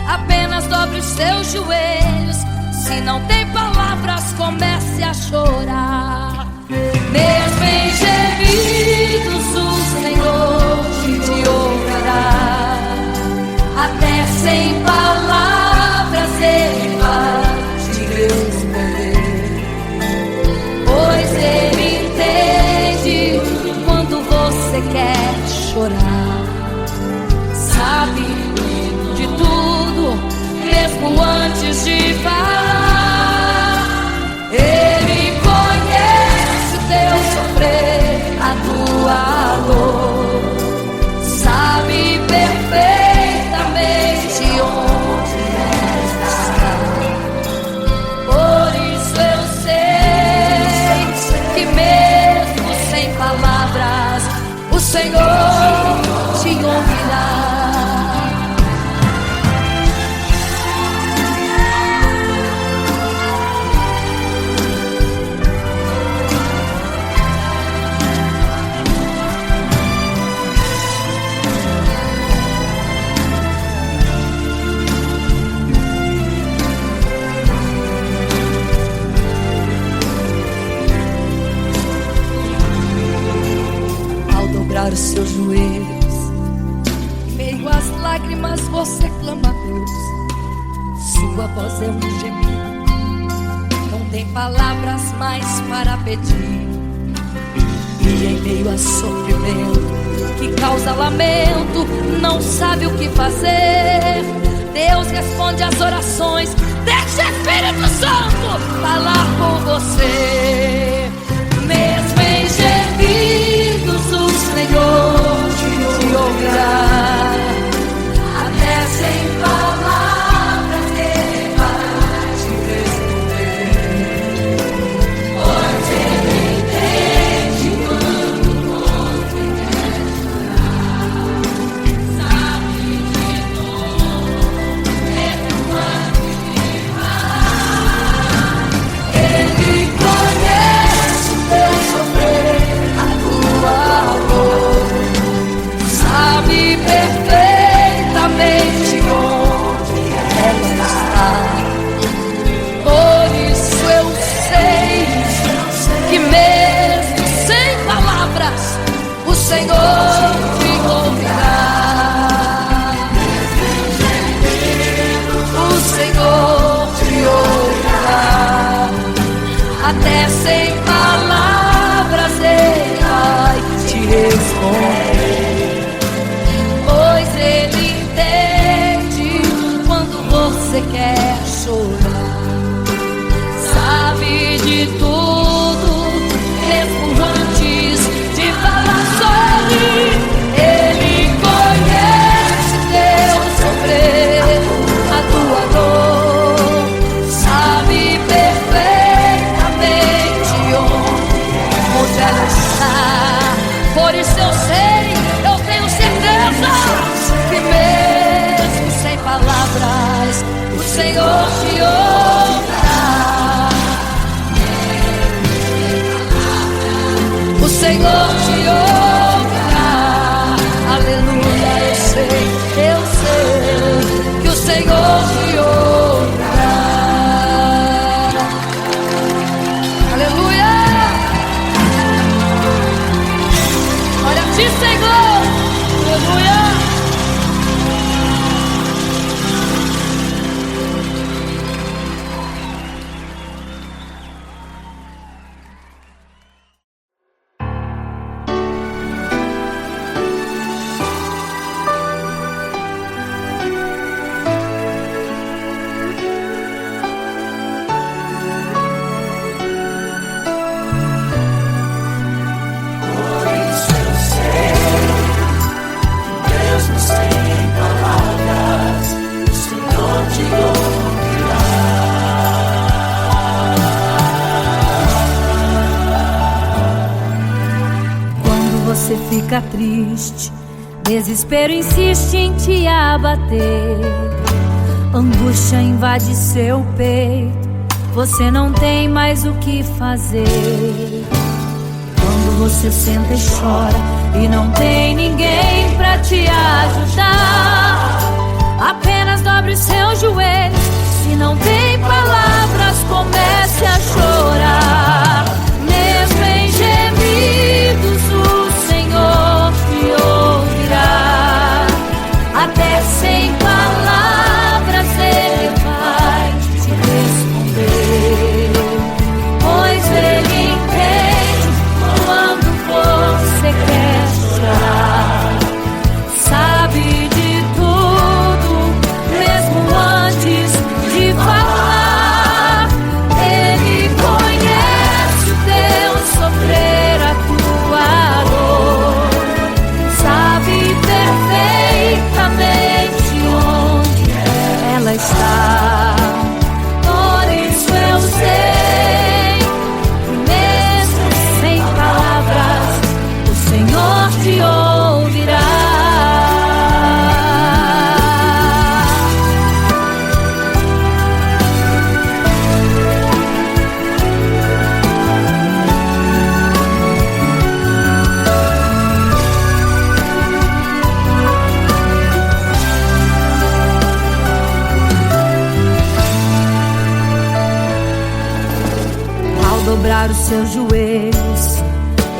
S2: apenas dobre os seus joelhos. Se não tem palavras, comece a chorar. Mesmo em gemidos, o Senhor te ouvirá. Até sem palavras Ele vai te responder, pois Ele entende quando você quer chorar. Sabe de tudo, mesmo antes de falar. Ele conhece o teu sofrer, a tua dor. Sabe perfeitamente
S1: dobrar os seus joelhos, em meio às lágrimas você clama a Deus. Sua voz é um gemido, não tem palavras mais para pedir. E em meio a sofrimento que causa lamento, não sabe o que fazer. Deus responde às orações. Deixa o Espírito Santo falar com você. Mesmo em gemidos o Senhor te ouvirá. Até sem palavras Ele vai te responder. Pois Ele entende quando você quer chorar. Sabe de tudo, mesmo quando te falar. Ele conhece o teu sofrer, a tua dor. Sabe perfeitamente onde ela está. Por isso eu sei que mesmo sem palavras o Senhor te ouvirá. O Senhor te ouvirá. Até sem palavras Ele vai te responder. Pois Ele entende quando você quer chorar. Sabe de tudo, mesmo antes de falar sobre. Ele conhece teu sofrer, a tua dor. Sabe perfeitamente onde ela está. Por isso eu sei, eu tenho certeza que mesmo sem palavras o Senhor te ouvirá. O Senhor te ouvirá. Aleluia, eu sei que o Senhor te ouvirá. Aleluia. Olha a ti, Senhor. Aleluia.
S3: Você fica triste, desespero insiste em te abater, angústia invade seu peito, você não tem mais o que fazer. Quando você senta e chora e não tem ninguém pra te ajudar, apenas dobre os seus joelhos. Se não tem palavras, comece a chorar. Mesmo em gemidos o Senhor te ouvirá. Até sem palavras Ele vai te responder. Pois Ele entende quando você quer chorar. Sabe de tudo, mesmo antes de falar. Ele conhece o teu sofrer, a tua dor. Sabe perfeitamente onde ela está. Por isso eu sei que mesmo sem palavras o Senhor te ouvirá. Ao dobrar os seus joelhos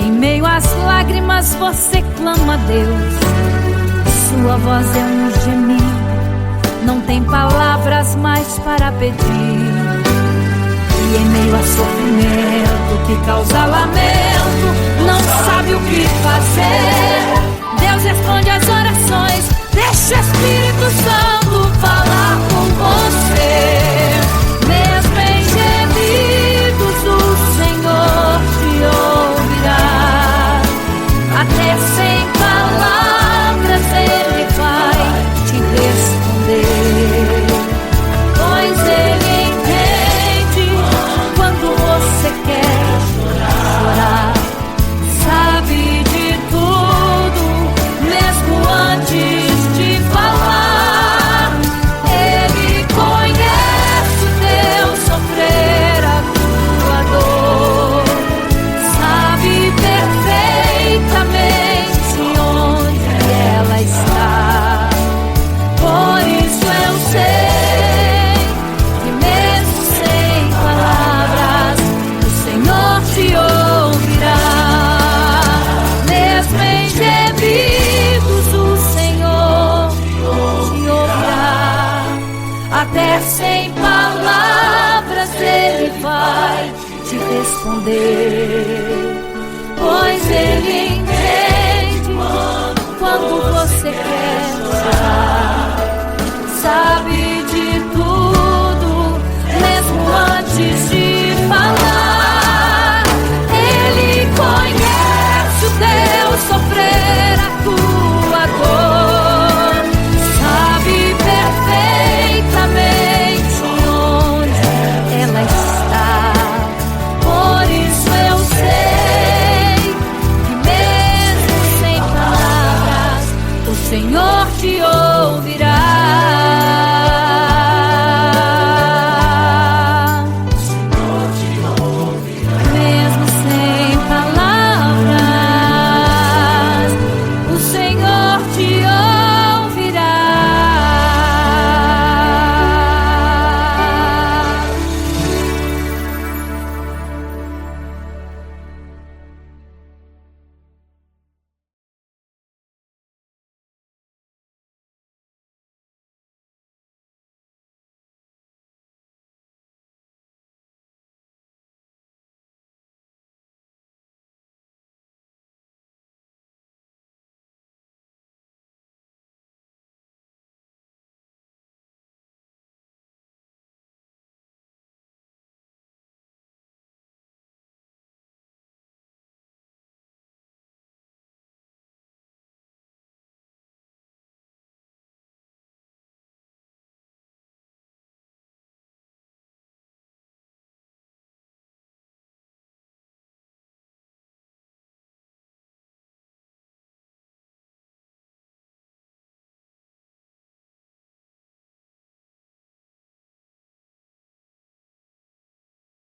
S3: Em meio às lágrimas você clama a Deus. Sua voz é um gemido, não tem palavras mais para pedir. E em meio a sofrimento que causa lamento, não sabe o que fazer. Deus responde às orações, deixa o Espírito Santo falar com você. Mesmo em gemidos o Senhor te ouvirá. Até sem palavras Ele vai te responder. Pois Ele entende quando você quer chorar. Sabe de tudo, mesmo antes de falar. Ele conhece o teu sofrer, a tua dor. Sabe perfeitamente onde ela está. Por isso eu sei que mesmo sem palavras o Senhor te ouvirá. Mesmo em gemidos o Senhor te ouvirá. Até sem palavras Ele vai te responder. Pois Ele entende quando você quer chorar.